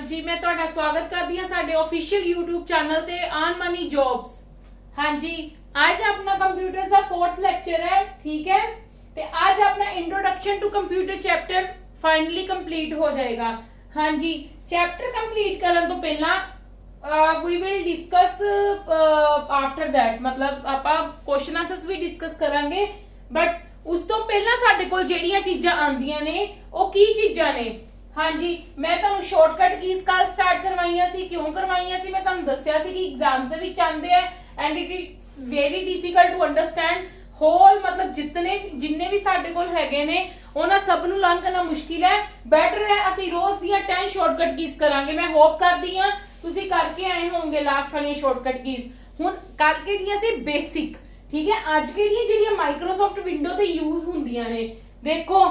जी मैं ਤੁਹਾਡਾ स्वागत करती हाँ साडे ऑफिशियल यूट्यूब चैनल ते आन मनी जॉब्स। हाँ जी आज अपना कंप्यूटर का 4th लेक्चर है, ठीक है। ते आज अपना introduction to computer chapter finally complete हो जाएगा। हाँ जी चैप्टर कंप्लीट करने तो पहला we will discuss after that, मतलब आपां क्वेश्चन आंसर्स भी डिस्कस करांगे, बट उस तो पहला साडे कोल जेहड़ियां चीजां आंदियां ने ओ की चीजां ने। हाँ जी मैं तुहानू शॉर्टकट कीज कल स्टार्ट करवाइयां सी, क्यों करवाइयां सी मैं तुहानू दस्सिया सी कि एग्जाम से भी चाहते हैं and it is very difficult to understand whole, मतलब जिन्ने भी साडे कोल हैगे ने उन्हां सब नू लर्न करना मुश्किल है। बेटर है असीं रोज दियां 10 शॉर्टकट कीज करांगे। मैं होप करदी हां तुसीं करके आए होंगे लास्ट वाली शॉर्टकट कीज। हुण कल केड़ियां सी बेसिक, ठीक है। अज केड़ियां जेहड़ियां माइक्रोसॉफ्ट विंडो ते यूज हुंदियां ने, देखो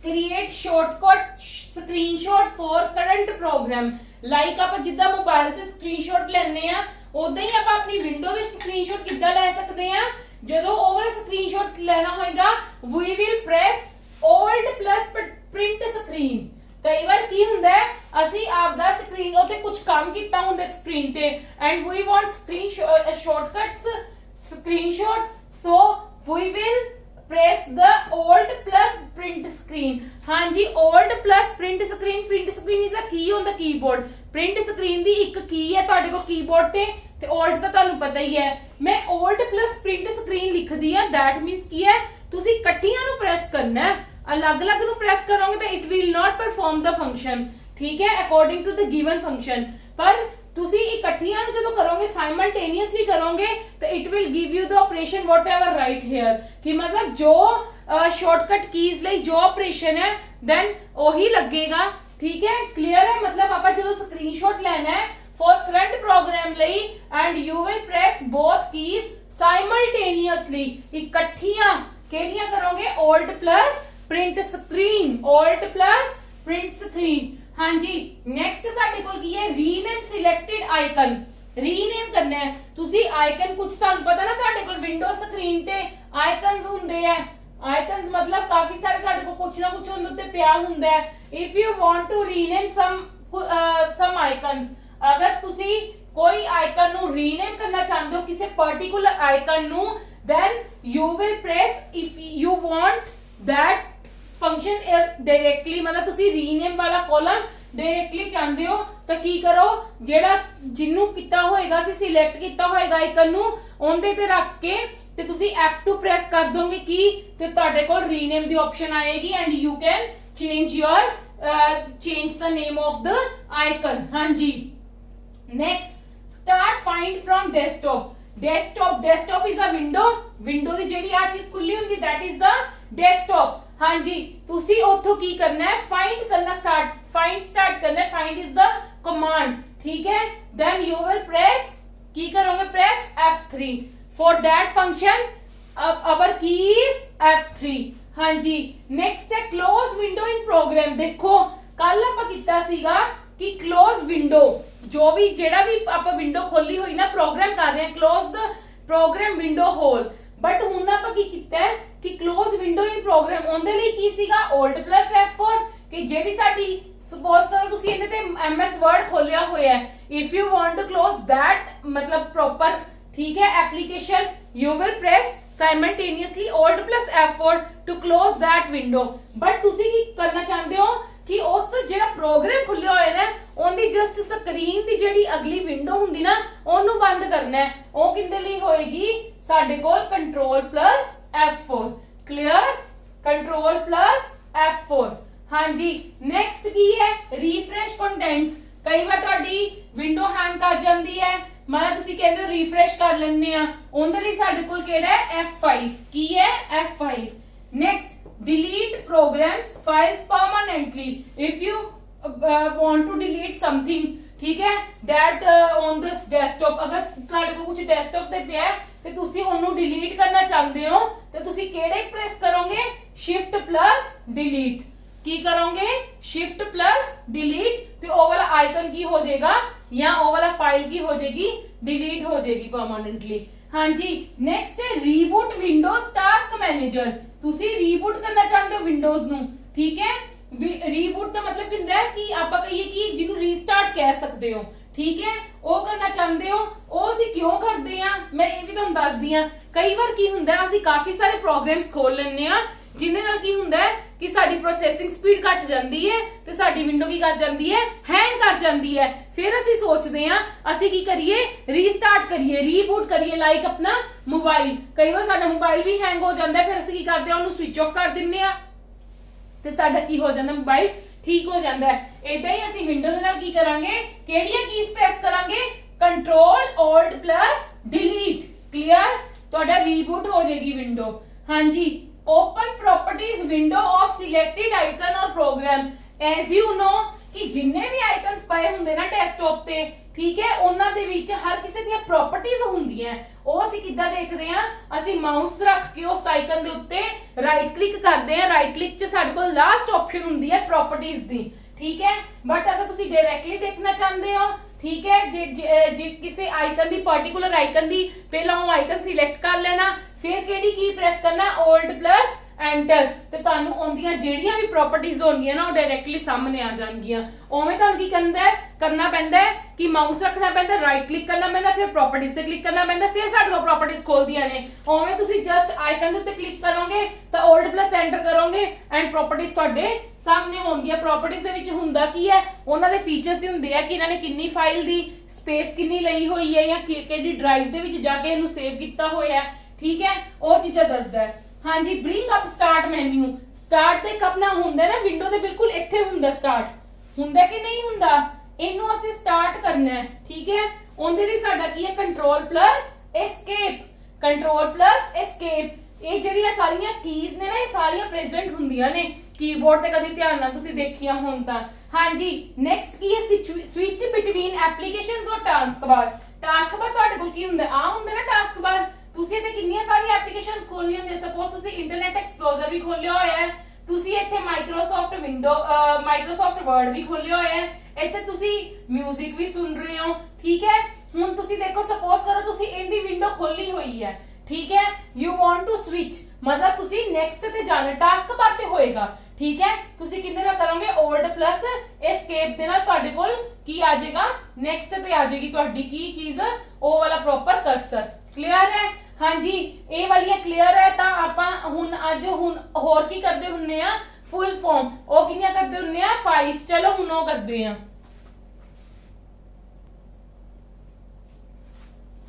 create shortcut screenshot for current program. Like आप जिद्दां मोबाइल ते स्क्रीनशॉट लेने आ उदां ही आप अपनी विंडो दे स्क्रीनशॉट किद्दां ले सकदे आ। जदों ओवर स्क्रीनशॉट लेना होएगा we will press alt plus print screen. कई बार की हुंदा है असी आपदा स्क्रीन उते कुछ काम कीता हुंदा स्क्रीन ते and we want screen shortcuts screenshot, so we will press the alt plus print screen. हाँ जी alt plus print screen. Print screen is a key on the keyboard. Print screen दी एक की है तुहाडे कोल keyboard ते alt तो तुहानू पता ही है। मैं ऑल्ट प्लस प्रिंट स्क्रीन लिख दी है, दैट मींस की है तुसी इकट्ठियां नू प्रेस करना है। अलग अलग नू प्रेस करोगे तो it will not perform the function, ठीक है, according to the given function. पर तुसी इकट्ठियां जदों करोगे साइमल्टेनियसली करोगे तो it will give you the operation whatever right here, कि मतलब जो शॉर्टकट कीज लई जो ऑपरेशन है देन वही लगेगा, ठीक है। क्लियर है। मतलब आप जदों स्क्रीनशॉट लेना है फॉर करंट प्रोग्राम लई and you will press both keys simultaneously. इकट्ठियां केड़ियां करोगे alt plus print screen, alt plus print screen. हाँ जी नेक्स्ट साडे कोल की है रीनेम सिलेक्टेड आइकन। रीनेम करना है तुसी आइकन, कुछ तुहानू पता ना तुहाडे कोल विंडो स्क्रीन ते आइकन्स हुंदे है। आइकन्स मतलब काफी सारे तुहाडे कोल कुछ ना कुछ उहदे उत्ते पिया हुंदा है। If you want to rename some icons, अगर तुसी कोई आइकन नू रीनेम करना चाहते हो किसी पर्टिकुलर आइकन नू, then you will press if you want that function directly, मतलब तुसी रीनेम वाला कॉलम डायरेक्टली चाहते हो तो की करो, जेड़ा जिन्नू किता होएगा सी सिलेक्ट किता होएगा आइकन नू ओंदे ते रख के ते तुसी F2 प्रेस कर दोगे की ते तुहाडे कोल रीनेम दी ऑप्शन आएगी and you can change your change the name of the icon. हाँ जी next start find from desktop. Desktop is a window दी जेड़ी आ चीज खुली हुंदी दैट इज द डेस्कटॉप। हाँ जी तुसी ओथों की करना है फाइंड करना स्टार्ट करना है। फाइंड इज द कमांड, ठीक है। देन यू विल प्रेस की करोगे press F3 for that function our key is F3। हाँ जी नेक्स्ट है क्लोज विंडो इन प्रोग्राम। देखो कल आप कीता सीगा कि क्लोज विंडो, जो भी जेड़ा भी आप विंडो खोली हुई ना प्रोग्राम कर रहे हैं close the program window whole, but हुण आप की कीता है कि क्लोज विंडो इन प्रोग्राम ओंदे लई की सीगा ऑल्ट प्लस F4 कि जेडी साडी सपोज करो तुसी इहदे ते MS वर्ड खोलिया होया है, if you want to close that मतलब प्रॉपर, ठीक है, application you will press simultaneously alt plus F4 to close that window. But तुसी की करना चाहते हो कि उस जेड़ा प्रोग्राम खुलिया होया है ओंदी जस्ट स्क्रीन दी जेड़ी अगली विंडो हुंदी ना ओनू बंद करना है। ओ किंदे लई होएगी साडे कोल control plus F4। Clear, control plus F4। हाँ जी नेक्स्ट की है रिफ्रेश कंटेंट्स। कई बार तुहाडी विंडो हैंग कर जांदी है, मतलब तुसी कहंदे हो रिफ्रेश कर लेने आ, ओंदे लई साडे कोल केड़ा है F5 की है F5। Next delete programs files permanently. If you want to delete something, ठीक है, दैट ऑन दिस डेस्कटॉप, अगर तुहाडे कोल कुछ डेस्कटॉप ते पिया ते तुसी ओनू डिलीट करना चाहते हो तो तुसी केड़े प्रेस करोगे शिफ्ट प्लस डिलीट। की करोगे शिफ्ट प्लस डिलीट तो ओ वाला आइकन की हो जाएगा या ओ वाला फाइल की हो जाएगी डिलीट हो जाएगी परमानेंटली। हाँ जी नेक्स्ट है रीबूट विंडोज टास्क मैनेजर। तुसी रीबूट करना चाहते हो विंडोज नू, ठीक है, ਰੀਬੂਟ ਦਾ ਮਤਲਬ ਕੀ ਹੁੰਦਾ ਹੈ ਕਿ ਆਪਾਂ ਕਹੀਏ ਕਿ ਜਿਹਨੂੰ ਰੀਸਟਾਰਟ ਕਹਿ ਸਕਦੇ ਹੋ, ਠੀਕ ਹੈ, ਉਹ ਕਰਨਾ ਚਾਹੁੰਦੇ ਹੋ। ਉਹ ਅਸੀਂ ਕਿਉਂ ਕਰਦੇ ਆ, ਮੈਂ ਇਹ ਵੀ ਤੁਹਾਨੂੰ ਦੱਸਦੀ ਆ। ਕਈ ਵਾਰ ਕੀ ਹੁੰਦਾ ਅਸੀਂ ਕਾਫੀ ਸਾਰੇ ਪ੍ਰੋਗਰਾਮਸ ਖੋਲ ਲੈਂਦੇ ਆ ਜਿਹਦੇ ਨਾਲ ਕੀ ਹੁੰਦਾ ਹੈ ਕਿ ਸਾਡੀ ਪ੍ਰੋਸੈਸਿੰਗ ਸਪੀਡ ਘਟ ਜਾਂਦੀ ਹੈ ਤੇ ਸਾਡੀ ਵਿੰਡੋ ਕੀ ਕਰ ਜਾਂਦੀ ਹੈ, ਹੈਂਗ ਕਰ ਜਾਂਦੀ ਹੈ। ਫਿਰ ਅਸੀਂ ਸੋਚਦੇ ਆ ਅਸੀਂ ਕੀ ਕਰੀਏ, ਰੀਸਟਾਰਟ ਕਰੀਏ, ਰੀਬੂਟ ਕਰੀਏ, ਲਾਈਕ ਆਪਣਾ ਮੋਬਾਈਲ। ਕਈ ਵਾਰ ਸਾਡਾ ਮੋਬਾਈਲ ਵੀ ਹੈਂਗ ਹੋ ਜਾਂਦਾ, ਫਿਰ ਅਸੀਂ ਕੀ ਕਰਦੇ ਆ, ਉਹਨੂੰ ਸਵਿਚ ਆਫ ਕਰ ਦਿੰਨੇ ਆ ਤੇ ਸਾਡਾ ਕੀ ਹੋ ਜਾਂਦਾ, ਮੋਬਾਈਲ ਠੀਕ ਹੋ ਜਾਂਦਾ ਹੈ। ਇਦਾਂ ਹੀ ਅਸੀਂ ਵਿੰਡੋ ਦੇ ਨਾਲ ਕੀ ਕਰਾਂਗੇ, ਕਿਹੜੀਆਂ ਕੀਜ਼ ਪ੍ਰੈਸ ਕਰਾਂਗੇ, control Alt plus delete। Clear, ਤੁਹਾਡਾ ਰੀਬੂਟ ਹੋ ਜਾਏਗੀ ਵਿੰਡੋ। ਹਾਂਜੀ, open properties window of selected icon or program। as you know ਕਿ ਜਿੰਨੇ ਵੀ ਆਈਕਨਸ ਪਏ ਹੁੰਦੇ ਨਾ ਡੈਸਕਟਾਪ ਤੇ, ਠੀਕ ਹੈ, ਉਹਨਾਂ ਦੇ ਵਿੱਚ ਹਰ ਕਿਸੇ ਦੀਆਂ ਪ੍ਰੋਪਰਟੀਆਂ ਹੁੰਦੀਆਂ। ਉਹ ਅਸੀਂ ਕਿੱਦਾਂ ਦੇਖਦੇ ਆ, ਅਸੀਂ ਮਾਊਸ ਰੱਖ ਕੇ ਉਸ ਆਈਕਨ ਦੇ ਉੱਤੇ ਰਾਈਟ ਕਲਿੱਕ ਕਰਦੇ ਆ। ਰਾਈਟ ਕਲਿੱਕ 'ਚ ਸਾਡੇ ਕੋਲ ਲਾਸਟ ਆਪਸ਼ਨ ਹੁੰਦੀ ਹੈ ਪ੍ਰੋਪਰਟੀਆਂ ਦੀ, ਠੀਕ ਹੈ। ਬਟ ਅਗਰ ਤੁਸੀਂ ਡਾਇਰੈਕਟਲੀ ਦੇਖਣਾ ਚਾਹੁੰਦੇ ਹੋ, ਠੀਕ ਹੈ, ਜੇ ਕਿਸੇ ਆਈਕਨ ਦੀ ਪਾਰਟਿਕੂਲਰ ਆਈਕਨ ਦੀ ਪਹਿਲਾਂ ਉਹ ਆਈਕਨ ਸਿਲੈਕਟ ਕਰ ਲੈਣਾ, ਫਿਰ ਕਿਹੜੀ ਕੀ ਪ੍ਰੈਸ ਕਰਨਾ, Alt plus ਐਂਟਰ, ਤੇ ਤੁਹਾਨੂੰ ਉਹਦੀਆਂ ਜਿਹੜੀਆਂ ਵੀ ਪ੍ਰੋਪਰਟੀਆਂ ਹੋਣਗੀਆਂ ਨਾ ਉਹ ਡਾਇਰੈਕਟਲੀ ਸਾਹਮਣੇ ਆ ਜਾਣਗੀਆਂ। ਉਵੇਂ ਤੁਹਾਨੂੰ ਕੀ ਕਰਨਾ ਪੈਂਦਾ ਹੈ ਕਿ ਮਾਊਸ ਰੱਖਣਾ ਪੈਂਦਾ, ਰਾਈਟ ਕਲਿੱਕ ਕਰਨਾ ਪੈਂਦਾ, ਫਿਰ ਪ੍ਰੋਪਰਟੀਆਂ ਤੇ ਕਲਿੱਕ ਕਰਨਾ ਪੈਂਦਾ, ਫਿਰ ਸਾਡੇ ਕੋਲ ਪ੍ਰੋਪਰਟੀਆਂ ਖੋਲਦੀਆਂ ਨੇ। ਉਵੇਂ ਤੁਸੀਂ ਜਸਟ ਆਈਕਨ ਦੇ ਉੱਤੇ ਕਲਿੱਕ ਕਰੋਗੇ ਤਾਂ Alt plus ਐਂਟਰ ਕਰੋਗੇ ਐਂਡ ਪ੍ਰੋਪਰਟੀਆਂ ਤੁਹਾਡੇ ਸਾਹਮਣੇ ਹੋਣਗੀਆਂ। ਪ੍ਰੋਪਰਟੀਆਂ ਦੇ ਵਿੱਚ ਹੁੰਦਾ ਕੀ ਹੈ, ਉਹਨਾਂ ਦੇ ਫੀਚਰਸ ਹੀ ਹੁੰਦੇ ਆ ਕਿ ਇਹਨਾਂ ਨੇ ਕਿੰਨੀ ਫਾਈਲ ਦੀ ਸਪੇਸ ਕਿੰਨੀ ਲਈ ਹੋਈ ਹੈ ਜਾਂ ਕਿਹੜੀ ਡਰਾਈਵ ਦੇ ਵਿੱਚ ਜਾ ਕੇ ਇਹਨੂੰ ਸੇਵ ਕੀਤਾ ਹੋਇਆ ਹੈ, ਠੀਕ ਹੈ, ਉਹ ਚੀਜ਼ਾਂ ਦੱਸਦਾ ਹੈ। ਹਾਂਜੀ, ਬ੍ਰਿੰਗ ਅਪ ਸਟਾਰਟ ਮੈਨੂ। ਸਟਾਰਟ ਤੇ ਆਪਣਾ ਹੁੰਦਾ ਨਾ ਵਿੰਡੋ ਦੇ ਬਿਲਕੁਲ ਇੱਥੇ ਹੁੰਦਾ, ਸਟਾਰਟ ਹੁੰਦਾ ਕਿ ਨਹੀਂ ਹੁੰਦਾ, ਇਹਨੂੰ ਅਸੀਂ ਸਟਾਰਟ ਕਰਨਾ ਹੈ, ਠੀਕ ਹੈ। ਉਹਦੇ ਲਈ ਸਾਡਾ ਕੀ ਹੈ, control plus escape, control plus escape. ਇਹ ਜਿਹੜੀਆਂ ਸਾਰੀਆਂ ਕੀਜ਼ ਨੇ ਨਾ, ਇਹ ਸਾਰੀਆਂ ਪ੍ਰੈਜ਼ੈਂਟ ਹੁੰਦੀਆਂ ਨੇ ਕੀਬੋਰਡ ਤੇ, ਕਦੀ ਧਿਆਨ ਨਾਲ ਤੁਸੀਂ ਦੇਖੀਆਂ ਹੋਣ ਤਾਂ। ਹਾਂਜੀ, ਨੈਕਸਟ ਕੀ ਹੈ, ਸਵਿਚ ਬਿਟਵੀਨ ਐਪਲੀਕੇਸ਼ਨਸ ਔਰ ਟਾਸਕ ਬਾਰ। ਟਾਸਕ ਬਾਰ ਤੁਹਾਡੇ ਕੋਲ ਕੀ ਹੁੰਦਾ, ਆ ਹੁੰਦਾ ਨਾ ਟਾਸਕ ਬਾਰ। ਤੁਸੀਂ ਇੱਥੇ ਕਿੰਨੀਆਂ ਸਾਰੀਆਂ ਐਪਲੀਕੇਸ਼ਨ ਖੋਲ੍ਹੀਆਂ ਹੁੰਦੀਆਂ, ਸਪੋਜ਼ ਤੁਸੀਂ ਇੰਟਰਨੈਟ ਐਕਸਪਲੋਰਰ ਵੀ ਖੋਲ੍ਹਿਆ ਹੋਇਆ ਹੈ, ਤੁਸੀਂ ਇੱਥੇ ਮਾਈਕਰੋਸਾਫਟ ਵਰਡ ਵੀ ਖੋਲ੍ਹਿਆ ਹੋਇਆ ਹੈ, ਇੱਥੇ ਤੁਸੀਂ 뮤직 ਵੀ ਸੁਣ ਰਹੇ ਹੋ, ਠੀਕ ਹੈ। ਹੁਣ ਤੁਸੀਂ ਦੇਖੋ, ਸਪੋਜ਼ ਕਰੋ ਤੁਸੀਂ ਇਹਦੀ ਵਿੰਡੋ ਖੋਲੀ ਹੋਈ ਹੈ, ਠੀਕ ਹੈ, ਯੂ ਵਾਂਟ ਟੂ ਸਵਿਚ, ਮਤਲਬ ਤੁਸੀਂ ਨੈਕਸਟ ਤੇ ਜਾਣਾ, ਟਾਸਕ ਬਾਰ ਤੇ ਹੋਏਗਾ, ਠੀਕ ਹੈ। ਤੁਸੀਂ ਕਿੰਨੇ ਨਾਲ ਕਰੋਗੇ, Alt plus ਐਸਕੇਪ ਦੇ ਨਾਲ ਤੁਹਾਡੇ ਕੋਲ ਕੀ ਆ ਜਾਏਗਾ, ਨੈਕਸਟ ਤੇ ਆ ਜਾਏਗੀ ਤੁਹਾਡੀ ਕੀ ਚੀਜ਼, ਉਹ ਵਾਲਾ ਪ੍ਰੋਪਰ ਕਰਸਰ। ਕਲੀਅਰ ਹੈ? ਹਾਂਜੀ, ਇਹ ਵਾਲੀਆਂ ਕਲੀਅਰ ਹੈ। ਤਾਂ ਆਪਾਂ ਹੁਣ ਹੋਰ ਕੀ ਕਰਦੇ ਹੁੰਨੇ ਆ, ਫੁੱਲ ਫਾਰਮ, ਉਹ ਕਿੰਨੀਆਂ ਕਰਦੇ ਹੁੰਨੇ ਆ, 5। ਚਲੋ ਹੁਣ ਉਹ ਕਰਦੇ ਆ।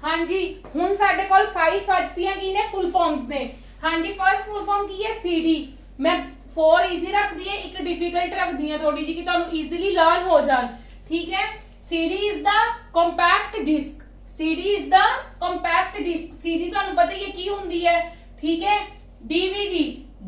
ਹਾਂਜੀ, ਹੁਣ ਸਾਡੇ ਕੋਲ 5 ਅੱਜ ਕੀ ਨੇ, ਫੁੱਲ ਫਾਰਮਸ ਨੇ। ਹਾਂਜੀ, ਫਰਸਟ ਫੁੱਲ ਫਾਰਮ ਕੀ ਹੈ, CD। ਮੈਂ 4 ਈਜ਼ੀ ਰੱਖਦੀ ਹੈ, ਇੱਕ ਡਿਫਿਕਲਟ ਰੱਖਦੀ ਹੈ ਥੋੜੀ ਜਿਹੀ ਕਿ ਤੁਹਾਨੂੰ ਈਜ਼ੀਲੀ ਲਰਨ ਹੋ ਜਾਣ, ਠੀਕ ਹੈ। CD is the compact disc, CD is the compact disc। CD ਤੁਹਾਨੂੰ ਪਤਾ ਹੀ ਹੈ ਕੀ ਹੁੰਦੀ ਹੈ, ਠੀਕ ਹੈ। DVD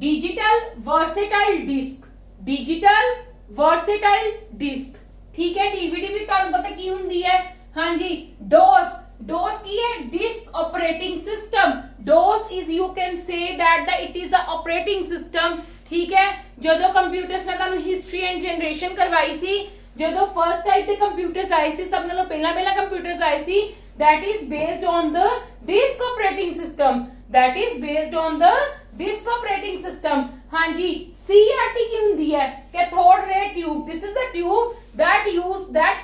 digital versatile disc, digital versatile disc, ਠੀਕ ਹੈ। DVD ਵੀ ਤੁਹਾਨੂੰ ਪਤਾ ਕੀ ਹੁੰਦੀ ਹੈ। ਹਾਂਜੀ, DOS ਕੀ ਹੈ, disk operating system। DOS is, you can say that it is a operating system, ਠੀਕ ਹੈ। ਜਦੋਂ ਕੰਪਿਊਟਰਸ ਮੈਂ ਤੁਹਾਨੂੰ ਹਿਸਟਰੀ ਐਂਡ ਜਨਰੇਸ਼ਨ ਕਰਵਾਈ ਸੀ, ਜਦੋਂ ਫਰਸਟ ਟਾਈਪ ਦੇ ਕੰਪਿਊਟਰਸ ਆਏ ਸੀ, ਸਭ ਨਾਲੋਂ ਪਹਿਲਾਂ ਕੰਪਿਊਟਰਸ ਆਏ ਸੀ, that is based on the disk operating system, that is based on the disk operating system। ਹਾਂਜੀ, CRT ਕੀ ਹੁੰਦੀ ਹੈ, cathode ray tube। this is a tube that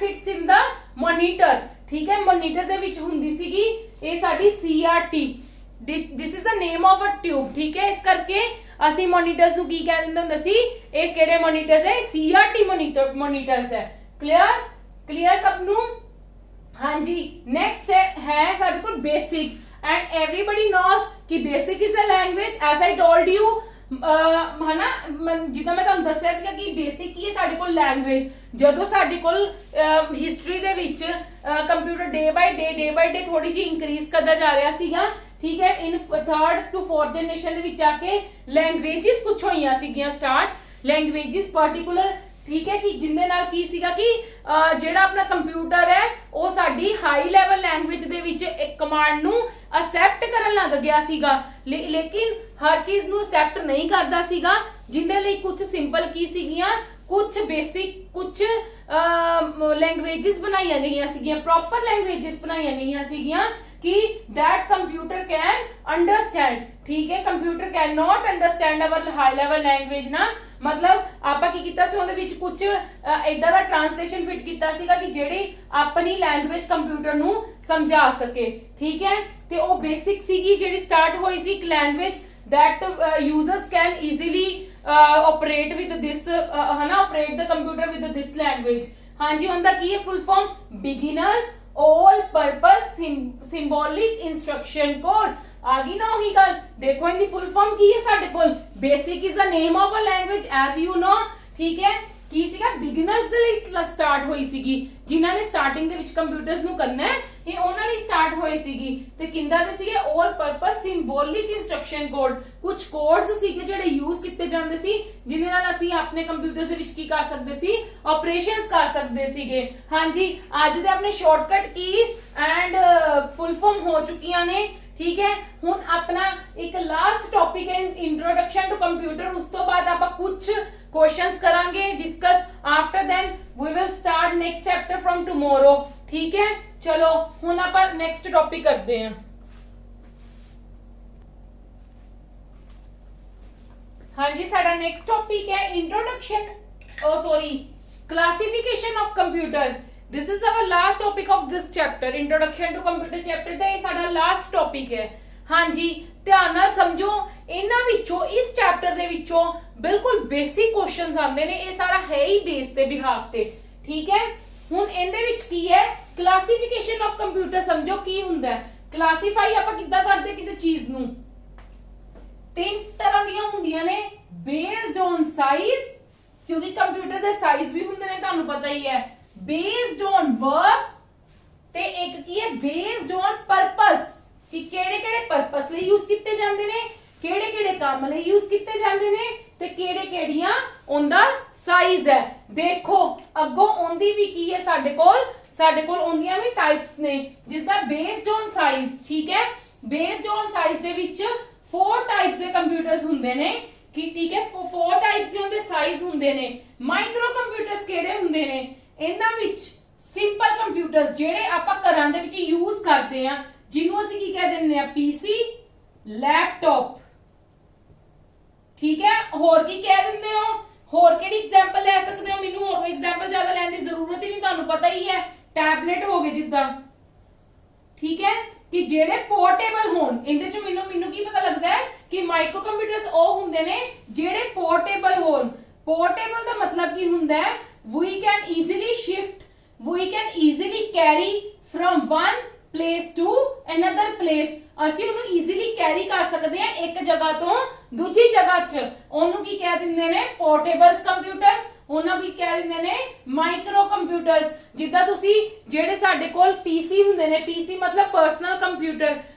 fits in the monitor, ਠੀਕ ਹੈ। ਮੋਨੀਟਰ ਦੇ ਵਿੱਚ ਹੁੰਦੀ ਸੀਗੀ ਇਹ ਸਾਡੀ CRT। this is the name of a tube, ਠੀਕ ਹੈ। ਇਸ ਕਰਕੇ ਅਸੀਂ ਮੋਨੀਟਰਸ ਨੂੰ ਕੀ ਕਹਿ ਦਿੰਦੇ ਹੁੰਦੇ ਸੀ, ਇਹ ਕਿਹੜੇ ਮੋਨੀਟਰਸ ਹੈ, CRT ਮੋਨੀਟਰਸ ਹੈ। ਕਲੀਅਰ ਸਭ ਨੂੰ? ਹਾਂਜੀ, ਨੈਕਸਟ ਹੈ ਸਾਡੇ ਕੋਲ ਬੇਸਿਕ। ਐਂਡ ਐਵਰੀਬਡੀ ਨੋਜ਼ ਕਿ basic is a language, as I told you, ਹਨਾ, ਜਿੱਦਾਂ ਮੈਂ ਤੁਹਾਨੂੰ ਦੱਸਿਆ ਸੀਗਾ ਕਿ ਬੇਸਿਕ ਕੀ ਹੈ ਸਾਡੇ ਕੋਲ, ਲੈਂਗੁਏਜ। ਜਦੋਂ ਸਾਡੇ ਕੋਲ ਹਿਸਟਰੀ ਦੇ ਵਿੱਚ ਕੰਪਿਊਟਰ ਡੇ ਬਾਈ ਡੇ ਥੋੜੀ ਜਿਹੀ ਇਨਕਰੀਜ਼ ਕਰਦਾ ਜਾ ਰਿਹਾ ਸੀਗਾ, ਠੀਕ ਹੈ। ਇਨ 3rd to 4th ਜਨਰੇਸ਼ਨ ਦੇ ਵਿੱਚ ਆ ਕੇ ਲੈਂਗੁਏਜਸ ਕੁਝ ਹੋਈਆਂ ਸੀਗੀਆਂ ਸਟਾਰਟ, ਲੈਂਗੁਏਜਸ ਪਾਰਟਿਕੂਲਰ, ਠੀਕ ਹੈ, ਕਿ ਜਿੰਦੇ ਨਾਲ ਕੀ ਸੀਗਾ ਕਿ ਜਿਹੜਾ ਆਪਣਾ ਕੰਪਿਊਟਰ ਹੈ ਉਹ ਸਾਡੀ ਹਾਈ ਲੈਵਲ ਲੈਂਗੁਏਜ ਦੇ ਵਿੱਚ ਇੱਕ ਕਮਾਂਡ ਨੂੰ ਅਸੈਪਟ ਕਰਨ ਲੱਗ ਗਿਆ ਸੀਗਾ, ਲੇਕਿਨ ਹਰ ਚੀਜ਼ ਨੂੰ ਅਸੈਪਟ ਨਹੀਂ ਕਰਦਾ ਸੀਗਾ, ਜਿੰਦੇ ਲਈ ਕੁਝ ਸਿੰਪਲ ਕੀ ਸੀਗੀਆਂ, ਕੁਝ ਬੇਸਿਕ, ਕੁਝ ਲੈਂਗੁਏਜਸ ਬਣਾਈਆਂ ਗਈਆਂ ਸੀਗੀਆਂ, ਪ੍ਰੋਪਰ ਲੈਂਗੁਏਜਸ ਬਣਾਈਆਂ ਗਈਆਂ ਸੀਗੀਆਂ कि that computer can understand, ठीक है। computer cannot understand our high level language ना, मतलब ਆਪਾਂ ਕੀ ਕੀਤਾ ਸੀ ਉਹਦੇ ਵਿੱਚ ਕੁਝ ਇਦਾਂ ਦਾ ਟ੍ਰਾਂਸਲੇਸ਼ਨ ਫਿਟ ਕੀਤਾ ਸੀਗਾ ਕਿ ਜਿਹੜੀ ਆਪਣੀ ਲੈਂਗੁਏਜ ਕੰਪਿਊਟਰ ਨੂੰ ਸਮਝਾ ਸਕੇ ਠੀਕ ਹੈ ਤੇ ਉਹ ਬੇਸਿਕ ਸੀਗੀ ਜਿਹੜੀ ਸਟਾਰਟ ਹੋਈ ਸੀ ਇੱਕ language that users can easily operate with this operate the computer with this language हाँ जी उनका की है full form beginners all purpose symbolic instruction code आ गई ना वही गल देखो इनकी फुल फॉर्म की है साडे कोल basic is the name of a language as you know ठीक है ਕੀ ਸੀਗਾ ਬਿਗਨਰਸ ਦੇ ਲਈ ਸਟਾਰਟ ਹੋਈ ਸੀਗੀ ਜਿਨ੍ਹਾਂ ਨੇ ਸਟਾਰਟਿੰਗ ਦੇ ਵਿੱਚ ਕੰਪਿਊਟਰਸ ਨੂੰ ਕਰਨਾ ਹੈ ਇਹ ਉਹਨਾਂ ਲਈ ਸਟਾਰਟ ਹੋਈ ਸੀਗੀ ਤੇ ਕਿੰਦਾ ਦੇ ਸੀਗੇ ਆਲ ਪਰਪਸ ਸਿੰਬੋਲਿਕ ਇਨਸਟਰਕਸ਼ਨ ਕੋਡ ਕੁਝ ਕੋਡਸ ਸੀਗੇ ਜਿਹੜੇ ਯੂਜ਼ ਕੀਤੇ ਜਾਂਦੇ ਸੀ ਜਿਨ੍ਹਾਂ ਨਾਲ ਅਸੀਂ ਆਪਣੇ ਕੰਪਿਊਟਰਸ ਦੇ ਵਿੱਚ ਕੀ ਕਰ ਸਕਦੇ ਸੀ ਆਪਰੇਸ਼ਨਸ ਕਰ ਸਕਦੇ ਸੀਗੇ ਹਾਂਜੀ ਅੱਜ ਦੇ ਆਪਣੇ shortcut keys and full form ਹੋ ਚੁੱਕੀਆਂ ਨੇ ठीक है हुन अपना एक लास्ट टॉपिक है इंट्रोडक्शन टू कंप्यूटर उस तो बाद आप कुछ क्वेश्चंस करांगे discuss after then we will start next chapter from tomorrow ठीक है चलो हुन अपन नेक्स्ट टॉपिक करते हैं हाँ जी साडा नेक्स्ट टॉपिक है introduction classification of computer This is our last topic of this chapter introduction to computer chapter ਦਾ ਇਹ ਸਾਡਾ ਲਾਸਟ ਟੌਪਿਕ ਹੈ ਹਾਂਜੀ ਧਿਆਨ ਨਾਲ ਸਮਝੋ ਇਹਨਾਂ ਵਿੱਚੋਂ ਇਸ ਚੈਪਟਰ ਦੇ ਵਿੱਚੋਂ ਬਿਲਕੁਲ ਬੇਸਿਕ ਕੁਐਸਚਨਸ ਆਉਂਦੇ ਨੇ ਇਹ ਸਾਰਾ ਹੈ ਹੀ ਬੇਸ ਤੇ ਬਿਹਾਫ ਤੇ ਠੀਕ ਹੈ ਹੁਣ ਇਹਦੇ ਵਿੱਚ ਕੀ ਹੈ ਕਲਾਸੀਫਿਕੇਸ਼ਨ ਆਫ ਕੰਪਿਊਟਰ ਸਮਝੋ ਕੀ ਹੁੰਦਾ ਹੈ ਕਲਾਸੀਫਾਈ ਆਪਾਂ ਕਿੱਦਾਂ ਕਰਦੇ ਕਿਸੇ ਚੀਜ਼ ਨੂੰ ਤਿੰਨ ਤਰ੍ਹਾਂ ਦੀਆਂ ਹੁੰਦੀਆਂ ਨੇ ਬੇਸਡ ਔਨ ਸਾਈਜ਼ ਕਿਉਂਕਿ ਕੰਪਿਊਟਰ ਦੇ ਸਾਈਜ਼ ਵੀ ਹੁੰਦੇ ਨੇ ਤੁਹਾਨੂੰ ਪਤਾ ਹੀ ਹੈ based on verb ਤੇ ਇੱਕ ਕੀ ਹੈ based on purpose ਕਿ ਕਿਹੜੇ ਪਰਪਸ ਲਈ ਯੂਜ਼ ਕੀਤੇ ਜਾਂਦੇ ਨੇ ਕਿਹੜੇ ਕੰਮ ਲਈ ਯੂਜ਼ ਕੀਤੇ ਜਾਂਦੇ ਨੇ ਤੇ ਕਿਹੜੀਆਂ ਉਹਦਾ ਸਾਈਜ਼ ਹੈ ਦੇਖੋ ਅੱਗੋਂ ਉਹਦੀ ਵੀ ਕੀ ਹੈ ਸਾਡੇ ਕੋਲ ਉਹਦੀਆਂ ਵੀ ਟਾਈਪਸ ਨੇ ਜਿਸ ਦਾ based on size ਠੀਕ ਹੈ based on size ਦੇ ਵਿੱਚ 4 ਟਾਈਪਸ ਦੇ ਕੰਪਿਊਟਰਸ ਹੁੰਦੇ ਨੇ ਕਿ ਠੀਕ ਹੈ 4 ਟਾਈਪਸ ਦੇ ਉਹਦੇ ਸਾਈਜ਼ ਹੁੰਦੇ ਨੇ ਮਾਈਕਰੋ ਕੰਪਿਊਟਰਸ ਕਿਹੜੇ ਹੁੰਦੇ ਨੇ ਇਹਨਾਂ ਵਿੱਚ ਸਿੰਪਲ ਕੰਪਿਊਟਰਸ ਜਿਹੜੇ ਆਪਾਂ ਘਰਾਂ ਦੇ ਵਿੱਚ ਯੂਜ਼ ਕਰਦੇ ਆ ਜਿਹਨੂੰ ਅਸੀਂ ਕੀ ਕਹਿ ਦਿੰਦੇ ਆ ਪੀਸੀ ਲੈਪਟਾਪ ਠੀਕ ਹੈ ਹੋਰ ਕੀ ਕਹਿ ਦਿੰਦੇ ਹੋ ਹੋਰ ਕਿਹੜੀ ਐਗਜ਼ਾਮਪਲ ਲੈ ਸਕਦੇ ਹੋ ਮੈਨੂੰ ਹੋਰ ਕੋਈ ਐਗਜ਼ਾਮਪਲ ਜ਼ਿਆਦਾ ਲੈਣ ਦੀ ਜ਼ਰੂਰਤ ਹੀ ਨਹੀਂ ਤੁਹਾਨੂੰ ਪਤਾ ਹੀ ਹੈ ਟੈਬਲੇਟ ਹੋ ਗਏ ਜਿੱਦਾਂ ਠੀਕ ਹੈ ਕਿ ਜਿਹੜੇ ਪੋਰਟੇਬਲ ਹੋਣ ਇਹਦੇ ਚ ਮੈਨੂੰ ਕੀ ਪਤਾ ਲੱਗਦਾ ਹੈ ਕਿ ਮਾਈਕਰੋ ਕੰਪਿਊਟਰਸ ਉਹ ਹੁੰਦੇ ਨੇ ਜਿਹੜੇ ਪੋਰਟੇਬਲ ਹੋਣ ਪੋਰਟੇਬਲ ਦਾ ਮਤਲਬ ਕੀ ਹੁੰਦਾ ਹੈ we can easily carry from one place to another place ਅਸੀਂ ਉਹਨੂੰ easily carry ਕਰ ਸਕਦੇ ਹਾਂ ਇੱਕ ਜਗ੍ਹਾ ਤੋਂ ਦੂਜੀ ਜਗ੍ਹਾ 'ਚ ਉਹਨੂੰ ਕੀ ਕਹਿ ਦਿੰਦੇ ਨੇ ਪੋਰਟੇਬਲਸ ਕੰਪਿਊਟਰਸ ਉਹਨਾਂ ਨੂੰ ਕੀ ਕਹਿ ਦਿੰਦੇ ਨੇ ਮਾਈਕਰੋ ਕੰਪਿਊਟਰਸ ਜਿੱਦਾਂ ਤੁਸੀਂ ਜਿਹੜੇ ਸਾਡੇ ਕੋਲ ਪੀਸੀ ਹੁੰਦੇ ਨੇ ਪੀਸੀ ਮਤਲਬ ਪਰਸਨਲ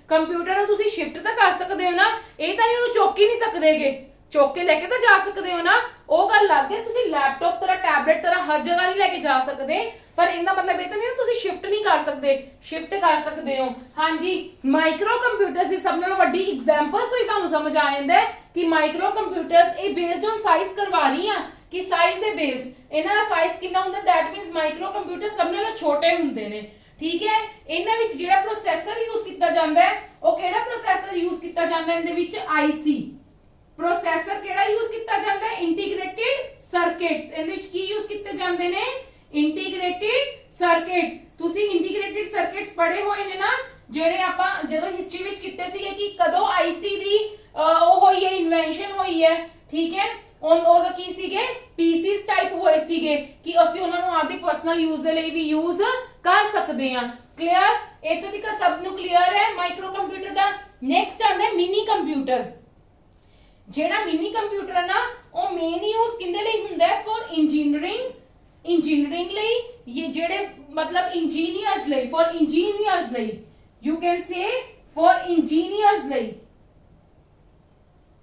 ਕੰਪਿਊਟਰ ਨੂੰ ਤੁਸੀਂ ਸ਼ਿਫਟ ਤਾਂ ਕਰ ਸਕਦੇ ਹੋ ਨਾ ਇਹ ਤਾਂ ਨਹੀਂ ਉਹਨੂੰ ਚੁੱਕ ਹੀ ਨਹੀਂ ਸਕਦੇਗੇ ਚੁੱਕ ਕੇ ਲੈ ਕੇ ਤਾਂ ਜਾ ਸਕਦੇ ਹੋ ਨਾ ਉਹ ਗੱਲ ਲੱਗ ਗਈ ਤੁਸੀਂ ਲੈਪਟਾਪ ਤਰ੍ਹਾਂ ਟੈਬਲੇਟ ਤਰ੍ਹਾਂ ਹਰ ਜਗ੍ਹਾ ਨਹੀਂ ਲੈ ਕੇ ਜਾ ਸਕਦੇ ਪਰ ਇਹਦਾ ਮਤਲਬ ਇਹ ਤਾਂ ਨਹੀਂ ਨਾ ਤੁਸੀਂ ਸ਼ਿਫਟ ਨਹੀਂ ਕਰ ਸਕਦੇ ਸ਼ਿਫਟ ਕਰ ਸਕਦੇ ਹੋ ਹਾਂਜੀ ਮਾਈਕਰੋ ਕੰਪਿਊਟਰਸ ਦੀ ਸਭ ਨਾਲੋਂ ਵੱਡੀ ਐਗਜ਼ਾਮਪਲਸ ਹੋਈ ਸਾਨੂੰ ਸਮਝ ਆ ਜਾਂਦਾ ਕਿ ਮਾਈਕਰੋ ਕੰਪਿਊਟਰਸ ਇਹ ਬੇਸਡ ਔਨ ਸਾਈਜ਼ ਕਰਵਾ ਰਹੀ ਆ ਕਿ ਸਾਈਜ਼ ਦੇ ਬੇਸ ਇਹਨਾਂ ਦਾ ਸਾਈਜ਼ ਕਿੰਨਾ ਹੁੰਦਾ ਦੈਟ ਮੀਨਸ ਮਾਈਕਰੋ ਕੰਪਿਊਟਰ ਸਭ ਨਾਲੋਂ ਛੋਟੇ ਹੁੰਦੇ ਨੇ ਠੀਕ ਹੈ ਇਹਨਾਂ ਵਿੱਚ ਜਿਹੜਾ ਪ੍ਰੋਸੈਸਰ ਯੂਜ਼ ਕੀਤਾ ਜਾਂਦਾ ਹੈ ਉਹ ਕਿਹੜਾ ਪ੍ਰੋਸੈਸਰ ਯੂਜ਼ ਕੀਤਾ ਜਾਂਦਾ ਇਹਦੇ ਵਿੱਚ ਆਈਸੀ ਪ੍ਰੋਸੈਸਰ ਕਿਹੜਾ ਯੂਜ਼ ਕੀਤਾ ਜਾਂਦਾ ਹੈ ਇੰਟੀਗ੍ਰੇਟਿਡ ਸਰਕਿਟਸ ਇਹਦੇ ਵਿੱਚ ਕੀ ਯੂਜ਼ ਕੀਤੇ ਜਾਂਦੇ ਨੇ ਇੰਟੀਗ੍ਰੇਟਿਡ ਸਰਕਿਟਸ ਤੁਸੀਂ ਇੰਟੀਗ੍ਰੇਟਿਡ ਸਰਕਿਟਸ ਪੜ੍ਹੇ ਹੋਏ ਨੇ ਨਾ ਜਿਹੜੇ ਆਪਾਂ ਜਦੋਂ ਹਿਸਟਰੀ ਵਿੱਚ ਕੀਤੇ ਸੀਗੇ ਕਿ ਕਦੋਂ ਆਈਸੀ ਦੀ ਉਹ ਹੋਈ ਹੈ ਇਨਵੈਂਸ਼ਨ ਹੋਈ ਹੈ ਠੀਕ ਹੈ ਉਹ ਕੀ ਸੀਗੇ ਪੀਸੀਸ ਟਾਈਪ ਹੋਏ ਸੀਗੇ ਕਿ ਅਸੀਂ ਉਹਨਾਂ ਨੂੰ ਆਪਦੀ ਪਰਸਨਲ ਯੂਜ਼ ਦੇ ਲਈ ਵੀ ਯੂਜ਼ ਕਰ ਸਕਦੇ ਹਾਂ ਕਲੀਅਰ ਇੱਥੋਂ ਤੱਕ ਸਭ ਨੂੰ ਕਲੀਅਰ ਹੈ ਮਾਈਕਰੋ ਕੰਪਿਊਟਰ ਦਾ ਨੈਕਸਟ ਆਉਂਦਾ ਮਿਨੀ ਕੰਪਿਊਟਰ ਜਿਹੜਾ ਮਿਨੀ ਕੰਪਿਊਟਰ ਹੈ ਨਾ ਉਹ ਮੇਨ ਯੂਜ਼ ਕਿੰਦੇ ਲਈ ਹੁੰਦਾ ਹੈ ਫॉर ਇੰਜੀਨੀਅਰਿੰਗ ਲਈ ਇਹ ਜਿਹੜੇ ਮਤਲਬ ਇੰਜੀਨੀਅਰਸ ਲਈ ਫॉर ਇੰਜੀਨੀਅਰਸ ਲਈ you can say for engineers ਲਈ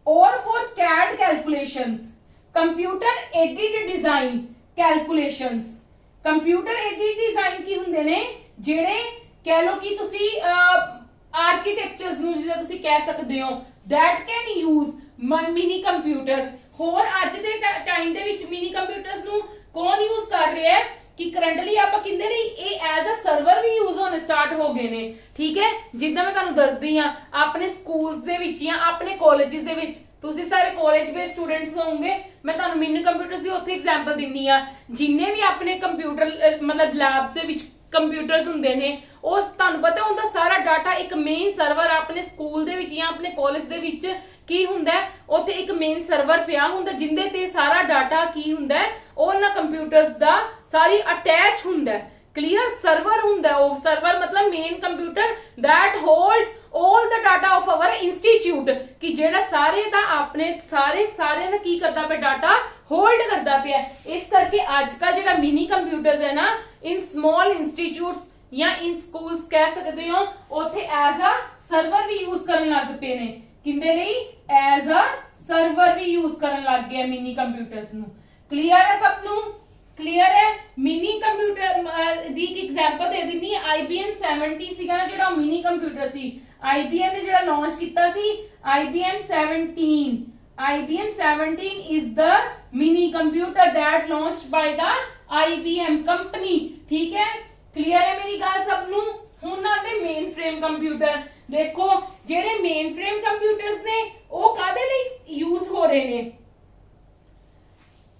or for CAD calculations computer aided design calculations computer aided design ਕੀ ਹੁੰਦੇ ਨੇ ਜਿਹੜੇ ਕਹਿ ਲੋ ਕਿ ਤੁਸੀਂ ਆਰਕੀਟੈਕਚਰਸ ਨੂੰ ਜਿਹੜਾ ਤੁਸੀਂ ਕਹਿ ਸਕਦੇ ਹੋ that can use mini computers ਹੋਰ ਅੱਜ ਦੇ ਟਾਈਮ ਦੇ ਵਿੱਚ ਮਿਨੀ ਕੰਪਿਊਟਰਸ ਨੂੰ ਕੌਣ ਯੂਜ਼ ਕਰ ਰਿਹਾ ਹੈ ਕਿ ਕਰੰਟਲੀ ਆਪਾਂ ਕਿੰਦੇ ਲਈ ਇਹ ਐਜ਼ ਅ ਸਰਵਰ ਵੀ ਯੂਜ਼ ਹੋਣੇ ਸਟਾਰਟ ਹੋ ਗਏ ਨੇ ਠੀਕ ਹੈ ਜਿੱਦਾਂ ਮੈਂ ਤੁਹਾਨੂੰ ਦੱਸਦੀ ਆ ਆਪਣੇ ਸਕੂਲਸ ਦੇ ਵਿੱਚ ਜਾਂ ਆਪਣੇ ਕਾਲਜਸ ਦੇ ਵਿੱਚ ਤੁਸੀਂ ਸਾਰੇ ਕਾਲਜ ਬੇਸ ਸਟੂਡੈਂਟਸ ਹੋਵੋਗੇ, ਮੈਂ ਤੁਹਾਨੂੰ ਮਿਨੀ ਕੰਪਿਊਟਰਸ ਦੀ ਉੱਥੇ ਐਗਜ਼ਾਮਪਲ ਦਿੰਨੀ ਆ। ਜਿੰਨੇ ਵੀ ਆਪਣੇ ਕੰਪਿਊਟਰ ਮਤਲਬ ਲੈਬਸ ਦੇ ਵਿੱਚ ਕੰਪਿਊਟਰਸ ਹੁੰਦੇ ਨੇ, ਉਹ ਤੁਹਾਨੂੰ ਪਤਾ ਹੁੰਦਾ ਸਾਰਾ ਡਾਟਾ ਇੱਕ ਮੇਨ ਸਰਵਰ ਆਪਣੇ ਸਕੂਲ ਦੇ ਵਿੱਚ ਜਾਂ ਆਪਣੇ ਕਾਲਜ ਦੇ ਵਿੱਚ ਕੀ ਹੁੰਦਾ, ਉੱਥੇ ਇੱਕ ਮੇਨ ਸਰਵਰ ਪਿਆ ਹੁੰਦਾ ਜਿੰਦੇ ਤੇ ਸਾਰਾ ਡਾਟਾ ਕੀ ਹੁੰਦਾ, ਉਹਨਾਂ ਕੰਪਿਊਟਰਸ ਦਾ ਸਾਰੀ ਅਟੈਚ ਹੁੰਦਾ। क्लियर सर्वर ਹੁੰਦਾ, ਉਹ ਸਰਵਰ ਮਤਲਬ main computer that holds all the data of our institute, ਕਿ ਜਿਹੜਾ ਸਾਰੇ ਦਾ ਆਪਣੇ ਸਾਰੇ ਦਾ ਕੀ ਕਰਦਾ ਪਿਆ, ਡਾਟਾ ਹੋਲਡ ਕਰਦਾ ਪਿਆ। ਇਸ ਕਰਕੇ ਅੱਜ का ਜਿਹੜਾ ਮਿਨੀ ਕੰਪਿਊਟਰਸ ਹੈ ਨਾ, ਇਨ ਸਮਾਲ ਇੰਸਟੀਚਿਊਟਸ ਜਾਂ ਇਨ ਸਕੂਲਸ ਕਹਿ ਸਕਦੇ ਹੋ, ਉੱਥੇ ਐਜ਼ ਅ ਸਰਵਰ ਵੀ ਯੂਜ਼ ਕਰਨ ਲੱਗ ਪਏ ਨੇ। ਕਿੰਦੇ ਲਈ? ਐਜ਼ ਅ ਸਰਵਰ ਵੀ ਯੂਜ਼ ਕਰਨ ਲੱਗ ਗਏ ਮਿਨੀ ਕੰਪਿਊਟਰਸ ਨੂੰ। ਕਲੀਅਰ ਹੈ ਸਭ ਨੂੰ? क्लियर है। मिनी कंप्यूटर दी एक एग्जांपल दे दिनी है। IBM 70 ਸੀਗਾ ਨਾ ਜਿਹੜਾ ਮਿਨੀ ਕੰਪਿਊਟਰ ਸੀ, IBM ਨੇ ਜਿਹੜਾ ਲਾਂਚ ਕੀਤਾ ਸੀ IBM 17। IBM 17 is the mini computer that launched by the IBM company। ठीक है, क्लियर है मेरी ਗੱਲ ਸਭ ਨੂੰ? ਹੁਣ ਆਦੇ ਮੇਨ ਫਰੇਮ ਕੰਪਿਊਟਰ। ਦੇਖੋ ਜਿਹੜੇ ਮੇਨ ਫਰੇਮ ਕੰਪਿਊਟਰਸ ਨੇ ਉਹ ਕਾਦੇ ਲਈ ਯੂਜ਼ ਹੋ ਰਹੇ ਨੇ?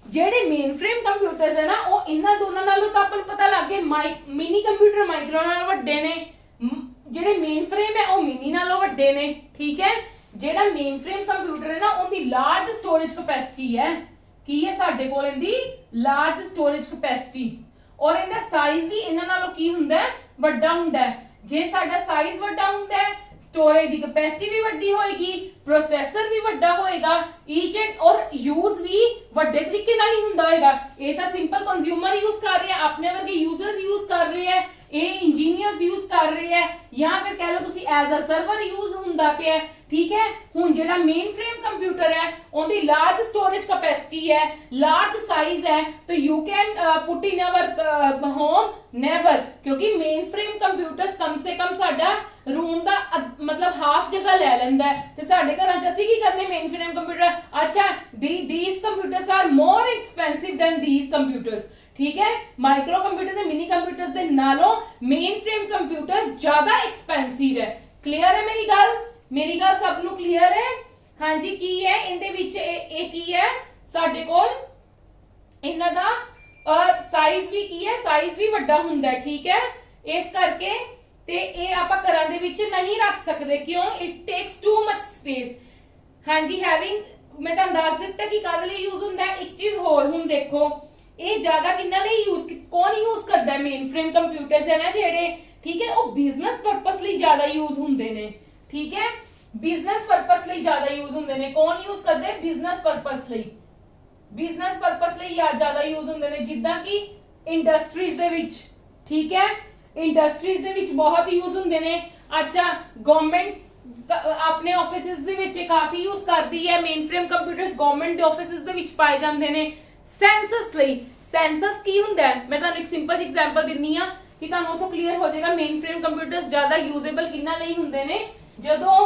ਜਿਹੜੇ ਮੇਨ ਫਰੇਮ ਕੰਪਿਊਟਰਸ ਹੈ ਨਾ, ਉਹ ਇਹਨਾਂ ਦੋਨਾਂ ਨਾਲੋਂ ਤਾਂ ਆਪਾਂ ਨੂੰ ਪਤਾ ਲੱਗ ਗਿਆ ਮਿਨੀ ਕੰਪਿਊਟਰ ਮਾਈਕਰੋ ਨਾਲੋਂ ਵੱਡੇ ਨੇ, ਜਿਹੜੇ ਮੇਨ ਫਰੇਮ ਹੈ ਉਹ ਮਿਨੀ ਨਾਲੋਂ ਵੱਡੇ ਨੇ। ਠੀਕ ਹੈ, ਜਿਹੜਾ ਮੇਨ ਫਰੇਮ ਕੰਪਿਊਟਰ ਹੈ ਨਾ, ਉਹਦੀ ਲਾਰਜ ਸਟੋਰੇਜ ਕੈਪੈਸਿਟੀ ਹੈ। ਕੀ ਹੈ ਸਾਡੇ ਕੋਲ? ਇਹਦੀ ਲਾਰਜ ਸਟੋਰੇਜ ਕੈਪੈਸਿਟੀ, ਔਰ ਇਹਦਾ ਸਾਈਜ਼ ਵੀ ਇਹਨਾਂ ਨਾਲੋਂ ਕੀ ਹੁੰਦਾ, ਵੱਡਾ ਹੁੰਦਾ। ਜੇ ਸਾਡਾ ਸਾਈਜ਼ ਵੱਡਾ ਹੁੰਦਾ, स्टोरेज की कैपेसिटी भी वड्डी होएगी, प्रोसेसर भी वड्डा होएगा, ईच एंड और यूज भी वड्डे तरीके नाल ही हुंदा होएगा। ये तां सिंपल कंज्यूमर यूज कर रहे हैं, अपने वर्गे यूजर्स यूज कर रहे हैं, ये इंजीनियर्स यूज कर रहे हैं, या फिर कह लो तुसी एज अ सर्वर यूज हुंदा पिया। ठीक है, हुण जेड़ा मेन फ्रेम कंप्यूटर है उनकी लार्ज स्टोरेज कैपेसिटी है, लार्ज साइज है, तो you can put in our home never, क्योंकि मेन फ्रेम कंप्यूटर्स कम से कम साडा रूम दा मतलब हाफ जगह ले लेंदा है। ते साडे घरां च असीं की करने मेन फ्रेम कंप्यूटर? अच्छा, these computers are more expensive than these computers। ठीक है, माइक्रो कंप्यूटर ते मिनी कंप्यूटर्स दे नालों मेन फ्रेम कंप्यूटर्स ज्यादा एक्सपेंसिव है। क्लियर है मेरी गल? मेरी गल सब नू क्लियर है? हाँ जी, की है इनदे विच ए की है साडे कोल इन्हां दा साइज भी की है, साइज भी वड्डा हुंदा है। ठीक है, इस करके ते ये आपां घरां दे विच नहीं रख सकदे, क्यों? It takes too much space. हाँ जी, हैविंग मैं तुहानू दस दित्ता कि काहदे लई यूज हुंदा है। एक चीज होर हुण देखो, ये ज्यादा किन्ना लई यूज कौन यूज करदा है? मेन फ्रेम कंप्यूटर्स है ना जेड़े, ठीक है, वो बिजनेस पर्पस लई ज्यादा यूज हुंदे ने। ठीक है, बिजनेस पर्पस लई ज्यादा यूज हुंदे ने। कौन यूज करदे? बिजनेस पर्पस लई, बिजनेस पर्पस लई ज्यादा यूज हुंदे ने, जिद्दां कि इंडस्ट्रीज दे विच। ठीक है, इंडस्ट्रीज दे विच बहुत यूज हुंदे ने। अच्छा, गवर्नमेंट अपने ऑफिसेस दे विच काफी यूज करदी है मेन फ्रेम कंप्यूटर्स, गवर्नमेंट दे ऑफिसेस दे विच पाए जांदे ने। सेंसस लई, सेंसस की हुंदा है? मैं तुहानू एक सिंपल एग्जांपल दिन्नी आ कि तुहानू उथों क्लियर हो जाएगा मेन फ्रेम कंप्यूटर्स ज्यादा यूजेबल किन्ना लई हुंदे ने। जदों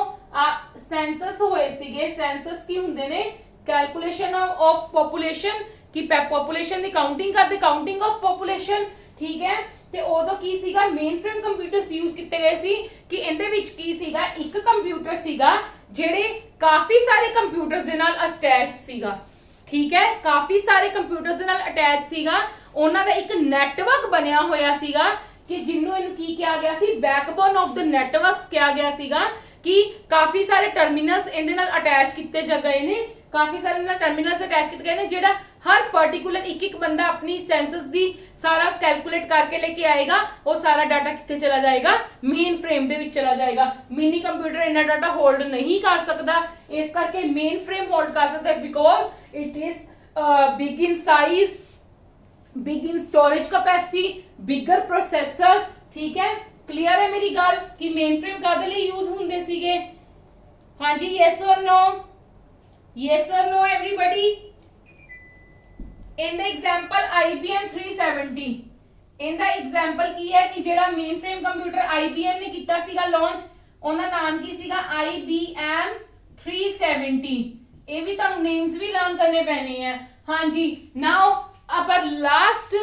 सेंसस होए सीगे, सेंसस की हुंदे ने? कैलकुलेशन ऑफ पॉपुलेशन, कि पॉपुलेशन दी काउंटिंग करदे, काउंटिंग ऑफ पॉपुलेशन। ठीक है, ਤੇ ਉਦੋਂ ਕੀ ਸੀਗਾ? ਮੇਨ ਫਰੇਮ ਕੰਪਿਊਟਰਸ ਯੂਜ਼ ਕੀਤੇ ਗਏ ਸੀ ਕਿ ਇਹਦੇ ਵਿੱਚ ਕੀ ਸੀਗਾ? ਇੱਕ ਕੰਪਿਊਟਰ ਸੀਗਾ ਜਿਹੜੇ ਕਾਫੀ ਸਾਰੇ ਕੰਪਿਊਟਰਸ ਦੇ ਨਾਲ ਅਟੈਚ ਸੀਗਾ। ਠੀਕ ਹੈ, ਕਾਫੀ ਸਾਰੇ ਕੰਪਿਊਟਰਸ ਦੇ ਨਾਲ ਅਟੈਚ ਸੀਗਾ, ਉਹਨਾਂ ਦਾ ਇੱਕ ਨੈਟਵਰਕ ਬਣਿਆ ਹੋਇਆ ਸੀਗਾ ਕਿ ਜਿਹਨੂੰ ਇਹਨੂੰ ਕੀ ਕਿਹਾ ਗਿਆ ਸੀ? ਬੈਕਬੋਨ ਆਫ ਦ ਨੈਟਵਰਕਸ ਕਿਹਾ ਗਿਆ ਸੀਗਾ, ਕਿ ਕਾਫੀ ਸਾਰੇ ਟਰਮੀਨਲਸ ਇਹਦੇ ਨਾਲ ਅਟੈਚ ਕੀਤੇ ਗਏ ਨੇ, काफी सारे टर्मिनल्स अटैच किए गए हैं, जेड़ा हर पर्टिकुलर एक बंदा अपनी सेंसस दी सारा कैलकुलेट करके लेके आएगा, वो सारा डाटा कितने चला जाएगा? मेन फ्रेम दे विच चला जाएगा। मिनी कंप्यूटर इन्ना डाटा होल्ड नहीं कर सकता, इस करके मेन फ्रेम होल्ड कर सकता है, because it is big in size, big in storage capacity, bigger processor. ठीक है, क्लियर है मेरी गल कि मेन फ्रेम कादे लई यूज हुंदे सीगे? हाँ जी, यस और no? Yes or no everybody? In the example IBM 370, in the example की है कि जेड़ा मेन फ्रेम कंप्यूटर IBM ने किया सीगा लॉन्च, उनका नाम की सीगा IBM 370। ये भी तुहानू नेम्स भी लर्न करने पैने हैं। हाँ जी, now upper last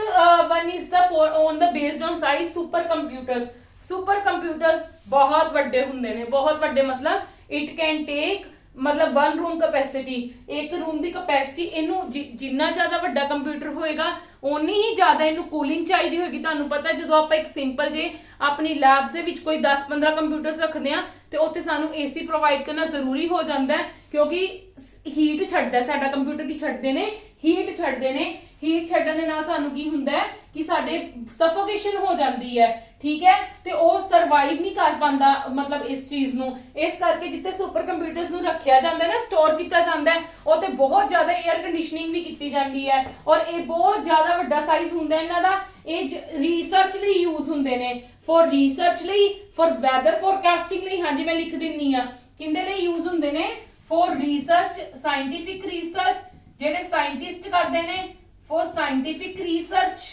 one is the on the based on size super computers. Super computers बहुत बड़े हुंदे ने, बहुत बड़े मतलब इट कैन टेक मतलब 1 रूम कैपेसिटी, एक रूम की कैपेसिटी, इनू जिन्ना ज्यादा वड्डा कंप्यूटर होएगा उन्नी ही ज्यादा इनू कूलिंग चाहिए होगी। तुहानू पता जो आप एक सिंपल जे अपनी लैब दे विच कोई 10-15 कंप्यूटर्स रखते हैं तो उत्थे सानू एसी प्रोवाइड करना जरूरी हो जाता है, क्योंकि हीट छड्डदा साडा कंप्यूटर की छड्डदे ने, हीट छड्डदे ने, हीट छड्डण दे नाल सानू की हुंदा है कि साडे सफोकेशन हो जाती है, ठीक है, ते ओ सर्वाइव नहीं कर पांदा मतलब इस चीज नू। इस करके जिथे सुपर कंप्यूटर्स नू रखिया जांदा है ना, स्टोर किया जांदा है, उत्थे बहुत ज्यादा एयर कंडीशनिंग भी की जाती है और ये बहुत ज्यादा वड्डा साइज हुंदा है इन्हां दा। ये रिसर्च लई यूज हुंदे ने, फॉर रिसर्च लई, फॉर वैदर फोरकास्टिंग लई। हाँ जी मैं लिख दिन्नी आ किंदे लई यूज हुंदे ने, फॉर रिसर्च, साइंटिफिक रिसर्च जेडे साइंटिस्ट करदे ने, फॉर साइंटिफिक रिसर्च।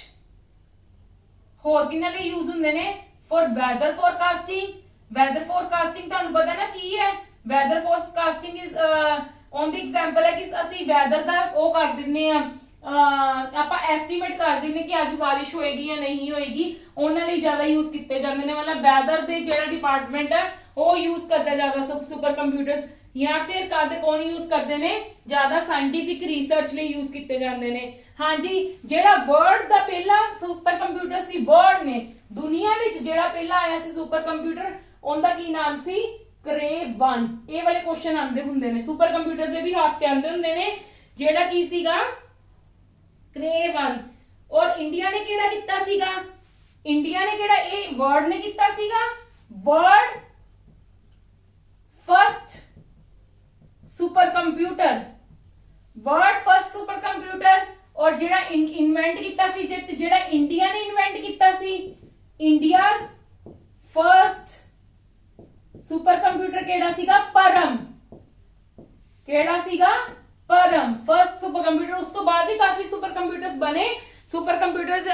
होर किन्ने लई यूज हुंदे ने, for weather forecasting. Weather forecasting तुहानू पता ना की है, weather forecasting is on the example है कि असि वैदर दा ओ कर दिन्ने आ, ਆਪਾਂ एस्टीमेट कर दिन्ने कि अज बारिश होएगी या नहीं होएगी, उन्हां लई ज्यादा यूज किए जाते हैं। मतलब वैदर दे जिहड़ा डिपार्टमेंट है वो यूज करता ज्यादा सुपर कंप्यूटर्स, या फिर कद कौन यूज करते हैं ज्यादा साइंटिफिक रिसर्च लई यूज किए जाते हैं। हाँ जी जिहड़ा वर्ल्ड दा पहला सुपर कंप्यूटर सी, वर्ल्ड ने दुनिया विच जिहड़ा पहला आया सी सुपर कंप्यूटर, उनका की नाम सी, क्रेव 1। ये वाले क्वेश्चन आंदे हुंदे ने, सुपर कंप्यूटर दे भी हाथ ते आंदे हुंदे ने, जिहड़ा की सीगा क्रेव 1। और इंडिया ने केड़ा किता सीगा, इंडिया ने केड़ा, ए वर्ल्ड ने किता सीगा, world first super computer, world first super computer. और जेड़ा इन्वेंट किया सी, जेड़ा इंडिया ने इन्वेंट किया सी, इंडिया फर्स्ट सुपर कंप्यूटर केड़ा सीगा, परम। केड़ा सीगा, परम, फर्स्ट सुपर कंप्यूटर। उस तो बाद भी काफी सुपर कंप्यूटर्स बने। Super computers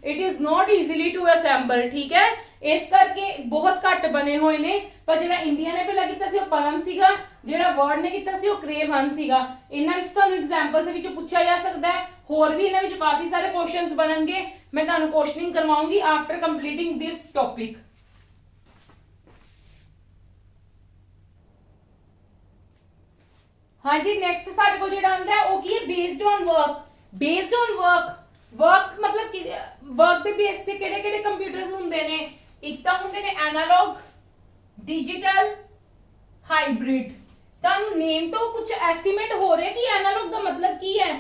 it is not easily to assemble, ठीक है, इस करके बहुत घट बने हुए ने। पर जेड़ा इंडिया ने पहला किया सी, परम सीगा, जेड़ा वर्ल्ड ने किया सी, क्रेव 1 सीगा। इन्हां विच तुहानू एग्जांपल्स दे विच पूछा जा सकता है, होर भी इन्हां विच काफी सारे क्वेश्चंस बननगे। मैं तुहानू क्वेश्चनिंग करवाऊंगी आफ्टर कंप्लीटिंग दिस टॉपिक। हाँ जी नेक्स्ट साडे कोल जेड़ा आंदा है वो की है, based on work. Based on work, work मतलब कि वर्क दे बेस ते केड़े-केड़े कंप्यूटर्स हुंदे ने, एक तां हुंदे ने एनालॉग, डिजिटल, हाइब्रिड। तानू नेम तो कुछ एस्टीमेट हो रहा है कि एनालॉग का मतलब की है।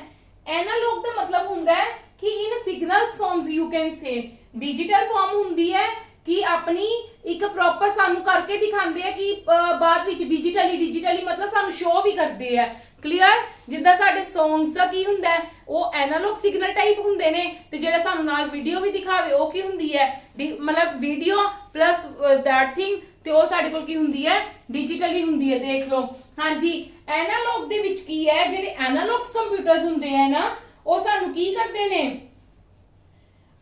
एनालॉग का मतलब हुंदा है कि in signals forms you can say. Digital form हुंदी है कि अपनी एक प्रॉपर सानू करके दिखाते हैं कि बाद विच डिजिटली मतलब सानू शो भी करते हैं। क्लियर, जिद्दां साडे सॉन्ग्स दा की हुंदा है वो एनालॉग सिग्नल टाइप हुंदे ने, ते जेड़ा सानू नाल वीडियो भी दिखावे वो की हुंदी है, मतलब वीडियो प्लस दैट थिंग, ते वो साडे कोल की हुंदी है, डिजिटली हुंदी है। देख लो हाँ जी एनालॉग दे विच की है, जेडे एनालॉग्स कंप्यूटर्स हुंदे हैं ना वो सानू की करदे ने,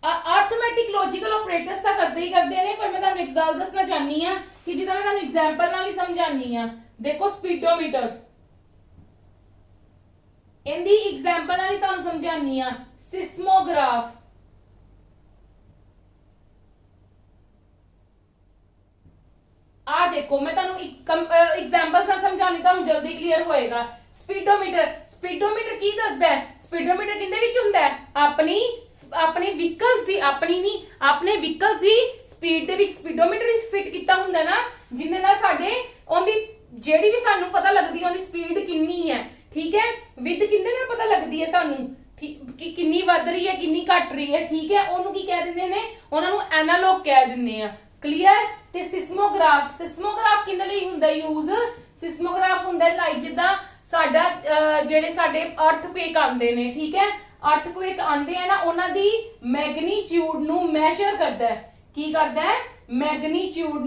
अर्थमैटिक लॉजिकल ऑपरेटर्स तो करते ही करते हैं। पर मैं तुहानू एक गल दसना चाहनी हां कि जिद्दां मैं तुहानू एग्जांपल नाल ही समझानी हां। देखो स्पीडोमीटर, इनदी एग्जांपल नाल ही तुहानू समझानी हां। सिस्मोग्राफ, आ देखो मैं तुहानू एग्जांपल से समझानी, तुहानू जल्दी क्लियर होएगा। स्पीडोमीटर, स्पीडोमीटर की दसदा है, स्पीडोमीटर किंदे विच हुंदा है, अपने व्हीकल्स दी, अपनी नहीं अपने व्हीकल्स दी स्पीड दे विच स्पीडोमीटर फिट कीता हुंदा ना, जिन्ने नाल साडे ओंदी जेड़ी भी सानू पता लगदी है ओंदी स्पीड किन्नी है, ठीक है, विद किंदे नाल पता लगदी है सानू कि किन्नी वध रही है किन्नी घट रही है, ठीक है, ओनू की कह दिंदे ने, ओनां नू एनालॉग कह दिंदे आ। क्लियर, ते सिस्मोग्राफ, सिस्मोग्राफ किंदे लई हुंदा यूज, सिस्मोग्राफ हुंदा लाइक जिद्दां साडा जेड़े साडे अर्थक्वेक आंदे ने, ठीक है, अर्थक्वेक आंदे हैं ना उन्हां दी मैग्नीट्यूड नू मेजर करदा है। की करदा है, मैग्नीट्यूड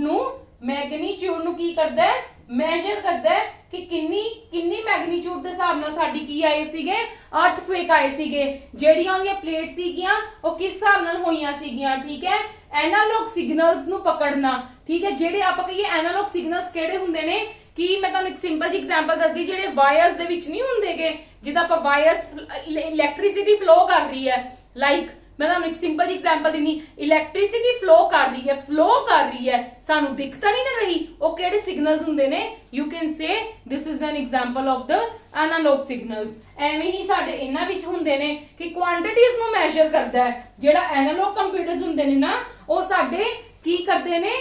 नू की करदा है, मेजर करदा है कि किन्नी मैग्नीट्यूड दे हिसाब नाल साडी की आए सीगे, अर्थक्वेक आए सीगे, जेड़ियां उहदियां प्लेट सीगियां वो किस हिसाब नाल होईयां सीगियां, ठीक है। एनालॉग सिग्नल्स नू पकड़ना, ठीक है, जेड़े आपां कहिए एनालॉग सिग्नल्स केड़े हुंदे ने कि मैं तुहानू एक सिंपल जी एग्जांपल दसदी, जेड़े वायर्स दे विच नहीं हुंदेगे, जिद्दां आपां वायर्स इलैक्ट्रिसिटी फ्लो कर रही है, लाइक मैं तुहानू एक सिंपल जी एग्जांपल देनी, इलैक्ट्रिसिटी फ्लो कर रही है सानू दिख तां नहीं ना रही, वो किहड़े सिग्नल्स हुंदे ने, you can say this is an example of the analog signals. एवें ही साडे इन्हां विच हुंदे ने कि क्वांटिटीज नू मैजर करदा है, जिहड़ा एनालॉग कंप्यूटर्स हुंदे ने ना वो साडे की करदे ने,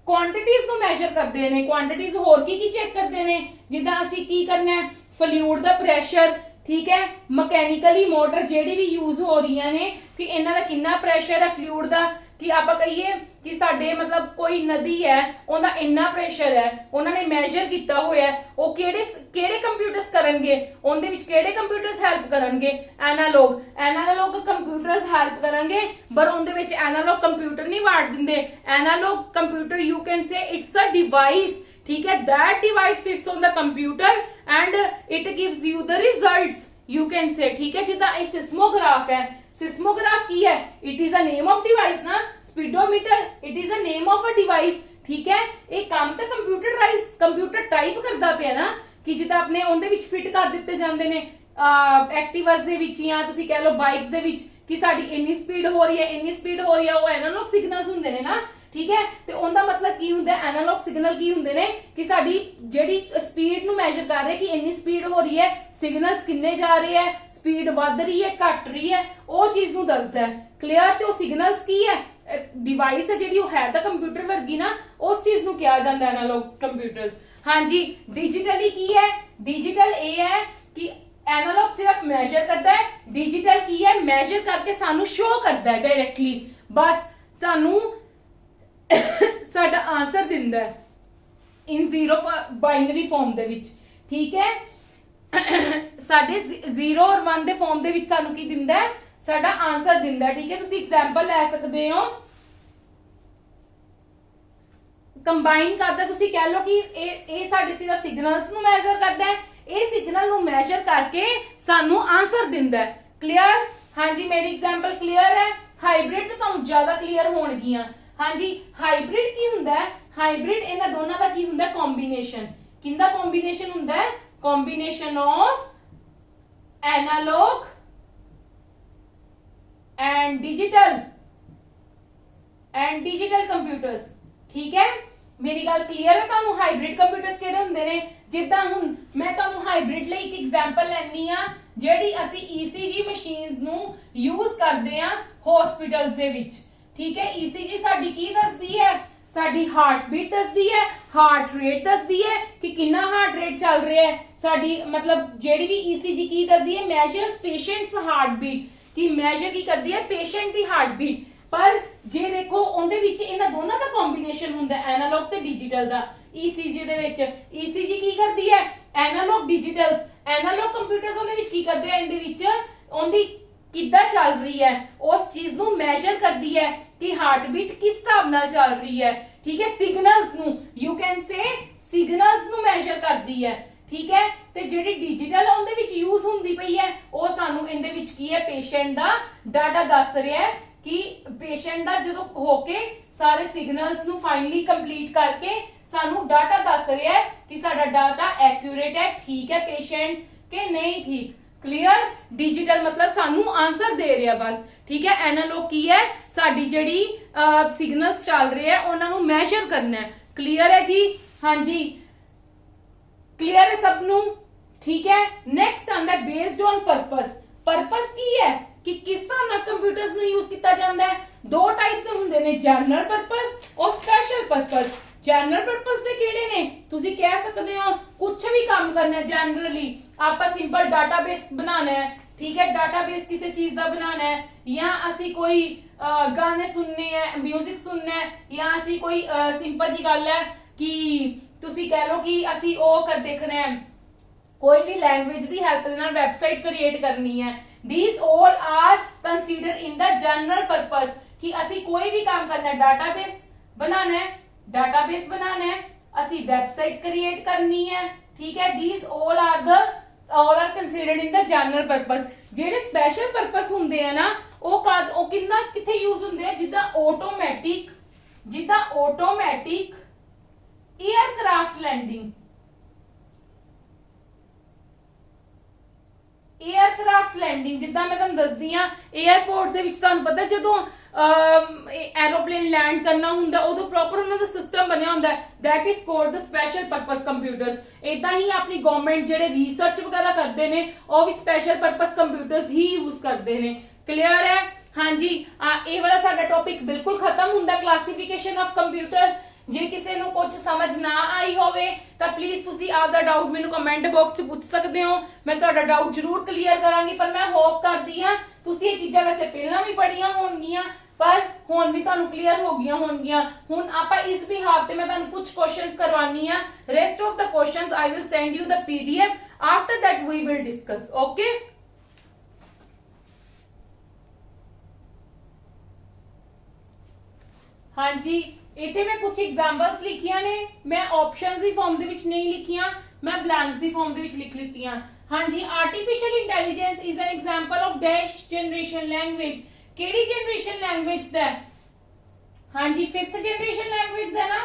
क्वांटिटीज नू मैजर करदे ने। क्वांटिटीज होर की चेक करदे ने, जिद्दां असीं की करना है, फ्लूइड दा प्रैशर, ठीक है, मकैनिकली मोटर जेडी भी यूज हो रही ने कि इन्हां दा कितना प्रैशर है फ्लूइड दा, कि आपां कहिए कि साडे मतलब कोई नदी है उहदा इन्ना प्रैशर है, उन्होंने मेजर किया होया है, वो केड़े कंप्यूटर्स करनगे, उहदे विच केड़े कंप्यूटर्स हेल्प करनगे, एनालॉग कंप्यूटर्स हेल्प करनगे, पर उहदे विच एनालॉग कंप्यूटर नहीं वाड़ दिंदे। Analog computer you can say it's a device, ठीक है, that device fits on the computer and it gives you the results, you can say, ठीक है। जिद्दां ये सिस्मोग्राफ है, सिस्मोग्राफ की है, it is a name of device ना, speedometer it is a name of a device, ठीक है। एक काम तो कंप्यूटर टाइप करदा पिया ना, कि जिद्दां अपने उहदे विच फिट कर दित्ते जांदे ने एक्टिवास दे विच या तुसीं कह लो बाइक्स दे विच कि साडी इन्नी स्पीड हो रही है, वो एनालॉग सिग्नल्स हुंदे ने ना, ठीक है। ते उहदा मतलब की हुंदा है, एनालॉग सिग्नल की हुंदे ने कि साडी जेहड़ी स्पीड नू मेजर कर रहे कि इन्नी स्पीड हो रही है, सिग्नल्स किन्ने जा रहे हैं, स्पीड वध रही है घट रही है, वो चीज नू दसदा है। क्लियर। ते वो सिग्नल्स की है, डिवाइस है जिहड़ी है तां कंप्यूटर वर्गी ना, उस चीज नू कहा जांदा एनालॉग कंप्यूटर्स। हाँ जी। डिजिटली की है, डिजिटल ये है कि एनालॉग सिर्फ मेजर करता है, डिजिटल की है मेजर करके सानू शो करता है डायरेक्टली, बस सानू साडा आंसर दिंदा है इन जीरो बाइनरी फॉर्म दे विच, ठीक है। साडे 0 और 1 दे फॉर्म दे विच सानू की दिंदा है, साडा आंसर दिंदा है, ठीक है। तुसीं एग्जांपल ले सकदे हो, कंबाइन करदा, तुसीं कह लो कि ए साडे सिर्फ सिग्नल्स नू मेजर करदा है, ए सिग्नल नू मेजर करके सानू आंसर दिंदा है। क्लियर। हाँ जी, मेरी एग्जांपल क्लियर है। हाइब्रिड तो तुहानू ज्यादा क्लियर होणगियां। हाँ जी, हाइब्रिड की हुंदा है, हाइब्रिड इन्हां दोनों दा की हुंदा है, कॉम्बिनेशन। किंदा कॉम्बिनेशन हुंदा है, combination of analog and digital computers, ठीक है। मेरी गल क्लियर है तुहानू। हाइब्रिड कंप्यूटर्स किहड़े हुंदे ने, जिद्दां हुण मैं तुहानू हाइब्रिड लई एक एग्जांपल लैनी आ, जेहड़ी असी ईसीजी मशीन्स नू यूज करदे आ हॉस्पिटल्स दे विच, ठीक है। ईसीजी साडी की दसदी है, साडी हार्ट बीट दसदी है, हार्ट रेट दसदी है कि कितना हार्ट रेट चल रहा है, साडी मतलब जेहड़ी भी ईसीजी की दसदी है, मेजर्स पेशेंट्स हार्ट बीट, कि मेजर की करदी है पेशेंट दी हार्ट बीट। पर जे देखो उहदे विच इन्हां दोनों दा कॉम्बिनेशन हुंदा है, एनालॉग ते डिजिटल दा। ईसीजी दे विच ईसीजी की करदी है, एनालॉग डिजिटल्स, एनालॉग कंप्यूटर्स उहदे विच की करदे हैं, इहदे विच उहदी किद्दां चल रही है उस चीज नू मेजर करदी है कि हार्ट बीट किस हिसाब नाल चल रही है, ठीक है। सिग्नल्स नू यू कैन से सिग्नल्स नू मेजर करदी है, ठीक है। ते जेहड़ी डिजिटल उहदे विच यूज हुंदी पई है, वो सानू इहदे विच की है, पेशेंट दा डाटा दस रहा है कि पेशेंट दा जदों होके सारे सिग्नल्स नू फाइनली कंप्लीट करके सानू डाटा दस रहा है कि साडा डाटा एक्यूरेट है, ठीक है पेशेंट के नहीं ठीक। क्लियर। डिजिटल मतलब सानू आंसर दे रहा बस, ठीक है। एनालॉग की है, साडी जेहड़ी सिग्नल्स चल रहे हैं उन्हां नू मेजर करना है। क्लियर है जी। हाँ जी, क्लियर है सबनू, ठीक है। नेक्स्ट आंदा है बेस्ड ऑन पर्पस। पर्पस की है कि किस हिसाब नाल कंप्यूटर्स नू यूज किया जाता है। दो टाइप के हुंदे ने, जनरल पर्पस और स्पेशल पर्पस। जनरल पर्पस दे किहड़े ने, तुसी कह सकते हो कुछ भी काम करना है जनरली, आपां सिंपल डाटाबेस बनाना है, ठीक है। डाटाबेस किसी चीज का बनाना है, या असी कोई गाने सुनने हैं, म्यूजिक सुनना है, या असी कोई सिंपल जी गल है कि तुसी कह लो कि असी ओ कर देखना है, कोई भी लैंग्वेज की हेल्प दे नाल वेबसाइट क्रिएट करनी है। These all are consider in the general purpose, कि असी कोई भी काम करना है, डाटाबेस बनाना है, असी वेबसाइट क्रिएट करनी है, ठीक है। These all are considered in the general purpose. जेडे स्पेशल पर्पस हुंदे हैं ना, वो किन्ना किथे यूज हुंदे हैं, जिद्दां automatic aircraft landing, aircraft landing जिद्दां मैं तुहानूं दसदी हां एयरपोर्ट्स दे विच तुहानूं पता जदों एरोप्लेन लैंड करना हुंदा उदों प्रॉपर उन्हां दा सिस्टम बनिया हुंदा that is called the special purpose computers. इदां ही अपनी गवर्नमेंट जिहड़े रिसर्च वगैरह करदे ने ओह भी स्पैशल परपस कंप्यूटर्स ही यूज करदे ने। क्लियर है? हाँ जी, ये वाला साडा टॉपिक बिल्कुल खत्म हुंदा क्लासिफिकेशन ऑफ कंप्यूटर्स। जे किसी नूं कुछ समझ ना आई होवे तां प्लीज तुसी आपदा डाउट मैनूं कमेंट बॉक्स च पूछ सकदे हो, मैं तुहाडा डाउट जरूर क्लीयर करांगी। पर मैं होप करदी हां तुसी ये चीज़ां वैसे पहलां भी पढ़ियां होणगियां पर हुण भी तुहानूं क्लीयर हो गईयां होणगियां। हुण आपां इस बिहाफ ते मैं तुहानूं कुछ क्वेश्चंस करवानी आ। Rest of the questions I will send you the PDF, after that we will discuss. Okay, हाँ जी, इतने मैं कुछ एग्जांपल्स लिखियां ने, मैं ऑप्शंस दी फॉर्म दे विच नहीं लिखियां, मैं ब्लैंक्स दी फॉर्म दे विच लिख लित्तियां। हाँ जी, artificial intelligence is an example of dash generation language. केड़ी जनरेशन लैंग्वेज दा? हाँ जी, 5th जनरेशन लैंग्वेज दा ना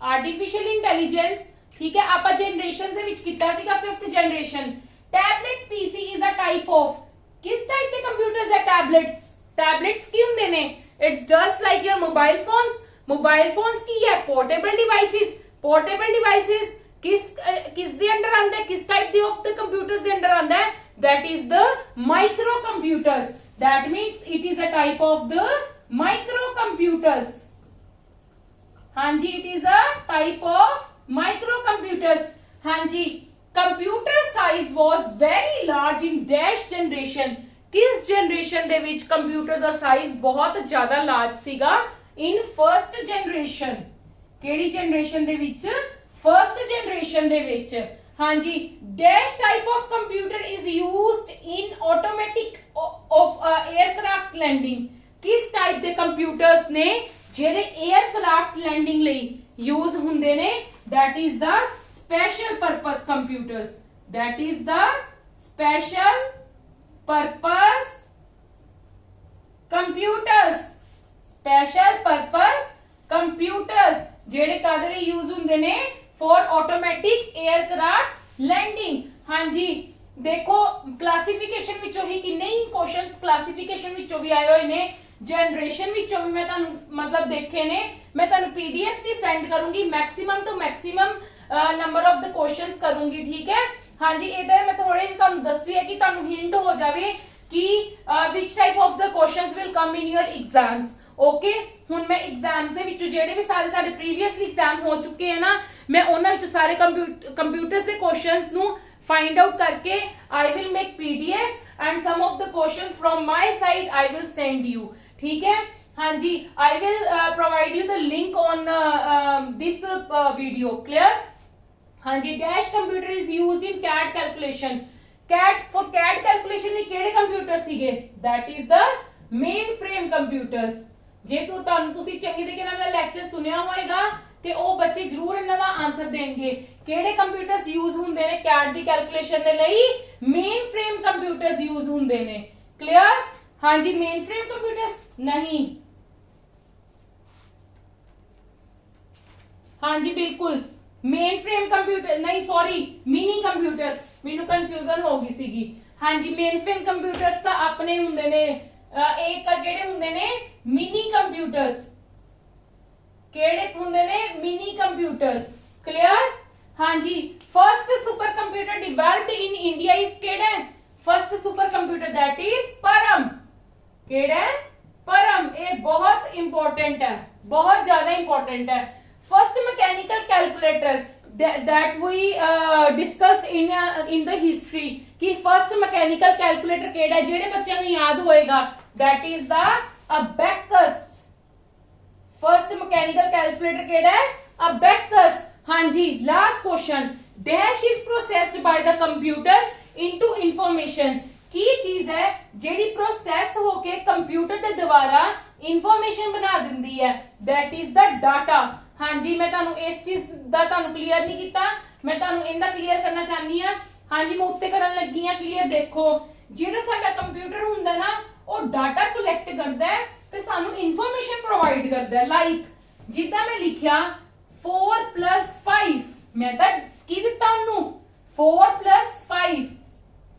आर्टिफिशियल इंटेलिजेंस। ठीक है, आपां जनरेशन दे विच कीता सीगा 5th generation. Tablet PC is a type of, किस टाइप दे कंप्यूटर्स है टैबलेट्स? टैबलेट्स की हुंदे ने? It's just like your mobile phones. Mobile phones की है पोर्टेबल डिवाइसेस। पोर्टेबल डिवाइसेस किस दे अंडर आंदा है, किस टाइप दे ऑफ द कंप्यूटर्स दे अंडर आंदा है? That is the micro computers. That means it is a type of the micro computers. हाँ जी, it is a type of micro computers. हाँ जी, computer size was very large in dash generation. किस generation दे विच computer दा size बहुत ज्यादा लार्ज सीगा? In first generation. केड़ी जनरेशन दे विच? फर्स्ट जनरेशन दे विच। हाँ जी, dash type of computer is used in automatic of aircraft landing. किस टाइप दे कंप्यूटर्स ने जेडे एयरक्राफ्ट लैंडिंग लई यूज हुंदे ने? That is the special purpose computers. That is the special purpose computers. Special purpose computers जेडे कादे लई यूज हुंदे ने? For automatic aircraft landing. हाँ जी, देखो क्लासिफिकेशन विचों ही किन्ने ही क्वेश्चंस क्लासिफिकेशन विचों भी आए हुए ने, जनरेशन विचों भी मैं तुहानूं मतलब देखे ने। मैं तुहानूं पीडीएफ भी सेंड करूंगी, maximum to maximum number of the questions करूंगी। ठीक है, हाँ जी, इधर मैं थोड़े जिहे तुहानूं दस्सी है कि तुहानूं हिंट हो जावे कि which type of the questions will come in your exams. Okay, हुण मैं एग्जाम्स दे विच जेडे भी सारे सारे प्रीवियसली एग्जाम हो चुके हैं ना, मैं उन्हां विच सारे कंप्यूटर्स दे क्वेश्चंस नू फाइंड आउट करके I will make PDF and some of the questions from my side I will send you. ठीक है, हाँ जी, I will provide you the link on this video. Clear? हाँ जी, dash computer is used in cat calculation. Cat for cat calculation में केड़े computer सीगे? That is the mainframe computers. जे तुसी चंगी तरीके नाल मेरा लेक्चर सुनिया होएगा ते ओ बच्चे जरूर इन्हां दा आंसर देंगे। केड़े कंप्यूटर्स यूज हुंदे ने कैट दी कैलकुलेशन दे लई? मेन फ्रेम कंप्यूटर्स यूज हुंदे ने। क्लियर? हाँ जी, मेन फ्रेम कंप्यूटर्स नहीं। हाँ जी, बिल्कुल मेन फ्रेम कंप्यूटर नहीं, सॉरी मिनी कंप्यूटर्स, मैनू कंफ्यूजन हो गई सीगी। हाँ जी, मेन फ्रेम कंप्यूटर्स तो अपने हुंदे ने, एक केड़े हुंदे ने? Mini computers. केड़े हुंदे ने? Mini computers. क्लियर? हाँ जी, first super computer developed in India is केड़ा? First super computer that is Param. केड़ा? परम। ये बहुत इंपॉर्टेंट है, बहुत ज्यादा इंपॉर्टेंट है। First mechanical calculator that we discussed in the history कि फर्स्ट मैकेनिकल कैलकुलेटर केड़ा है? जेडे बच्चों को याद होएगा that is the abacus। First mechanical calculator केड़ा है? abacus। हाँ जी, last question, dash is processed by the computer into information. की चीज है जेडी प्रोसेस होके कंप्यूटर के द्वारा इंफॉर्मेशन बना दिंदी है? That is the data. हाँ जी, मैं तुहानू इस चीज दा तुहानू क्लियर नहीं किया, मैं तुहानू इनदा क्लियर करना चाहनी हां। हाँ जी, मैं उत्ते करन लगी हां क्लियर। देखो जेड़ा साडा कंप्यूटर हुंदा ना, वो डाटा कलैक्ट करदा है ते सानू इंफॉर्मेशन प्रोवाइड करदा है। लाइक जिद्दां मैं लिखिया 4 + 5, मैं तां की दित्ता उन्नू 4 + 5।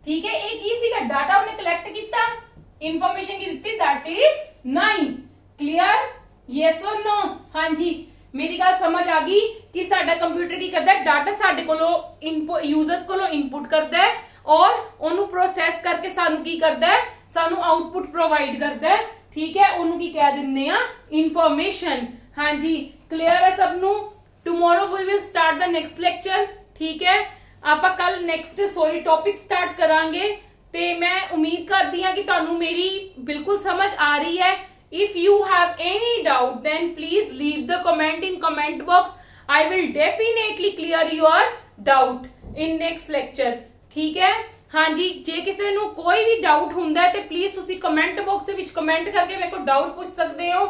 ठीक है। एक ही सीगा डाटा हमने कलेक्ट किया, इंफॉर्मेशन की दी, दैट इज 9। क्लियर, यस और नो? हाँ जी, मेरी गल समझ आ गई कि साडा कंप्यूटर की करता है, डाटा साडे कोलों इनपुट यूजर्स कोलों इनपुट करता है और ओनू प्रोसैस करके सानू की करता है, सानू आउटपुट प्रोवाइड करता है। ठीक है, ओनू की कह दिंदे आ इंफॉर्मेशन। हाँ जी, क्लियर है सबनू? Tomorrow we will start the next lecture. ठीक है, आप कल नेक्स्ट टॉपिक स्टार्ट करांगे ते मैं उम्मीद करती हाँ कि तुहानू मेरी बिल्कुल समझ आ रही है। If you have any doubt then please leave the comment in comment box. I will definitely clear your doubt in next lecture. ठीक है, हाँ जी, जे किसी नू कोई भी डाउट हुंदा है ते प्लीज तुसी कमेंट बॉक्स दे विच कमेंट करके मेरे को डाउट पूछ सकते हो।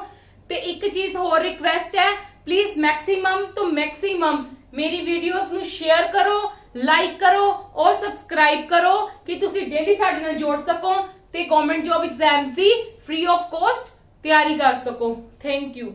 ते एक चीज होर रिक्वेस्ट है, प्लीज मैक्सिमम तो मैक्सिमम मेरी वीडियोस नू शेयर करो, लाइक करो और सब्सक्राइब करो कि तुसी डेली साडे नाल जोड़ सको ते government job exams the free of cost तैयारी कर सको। Thank you.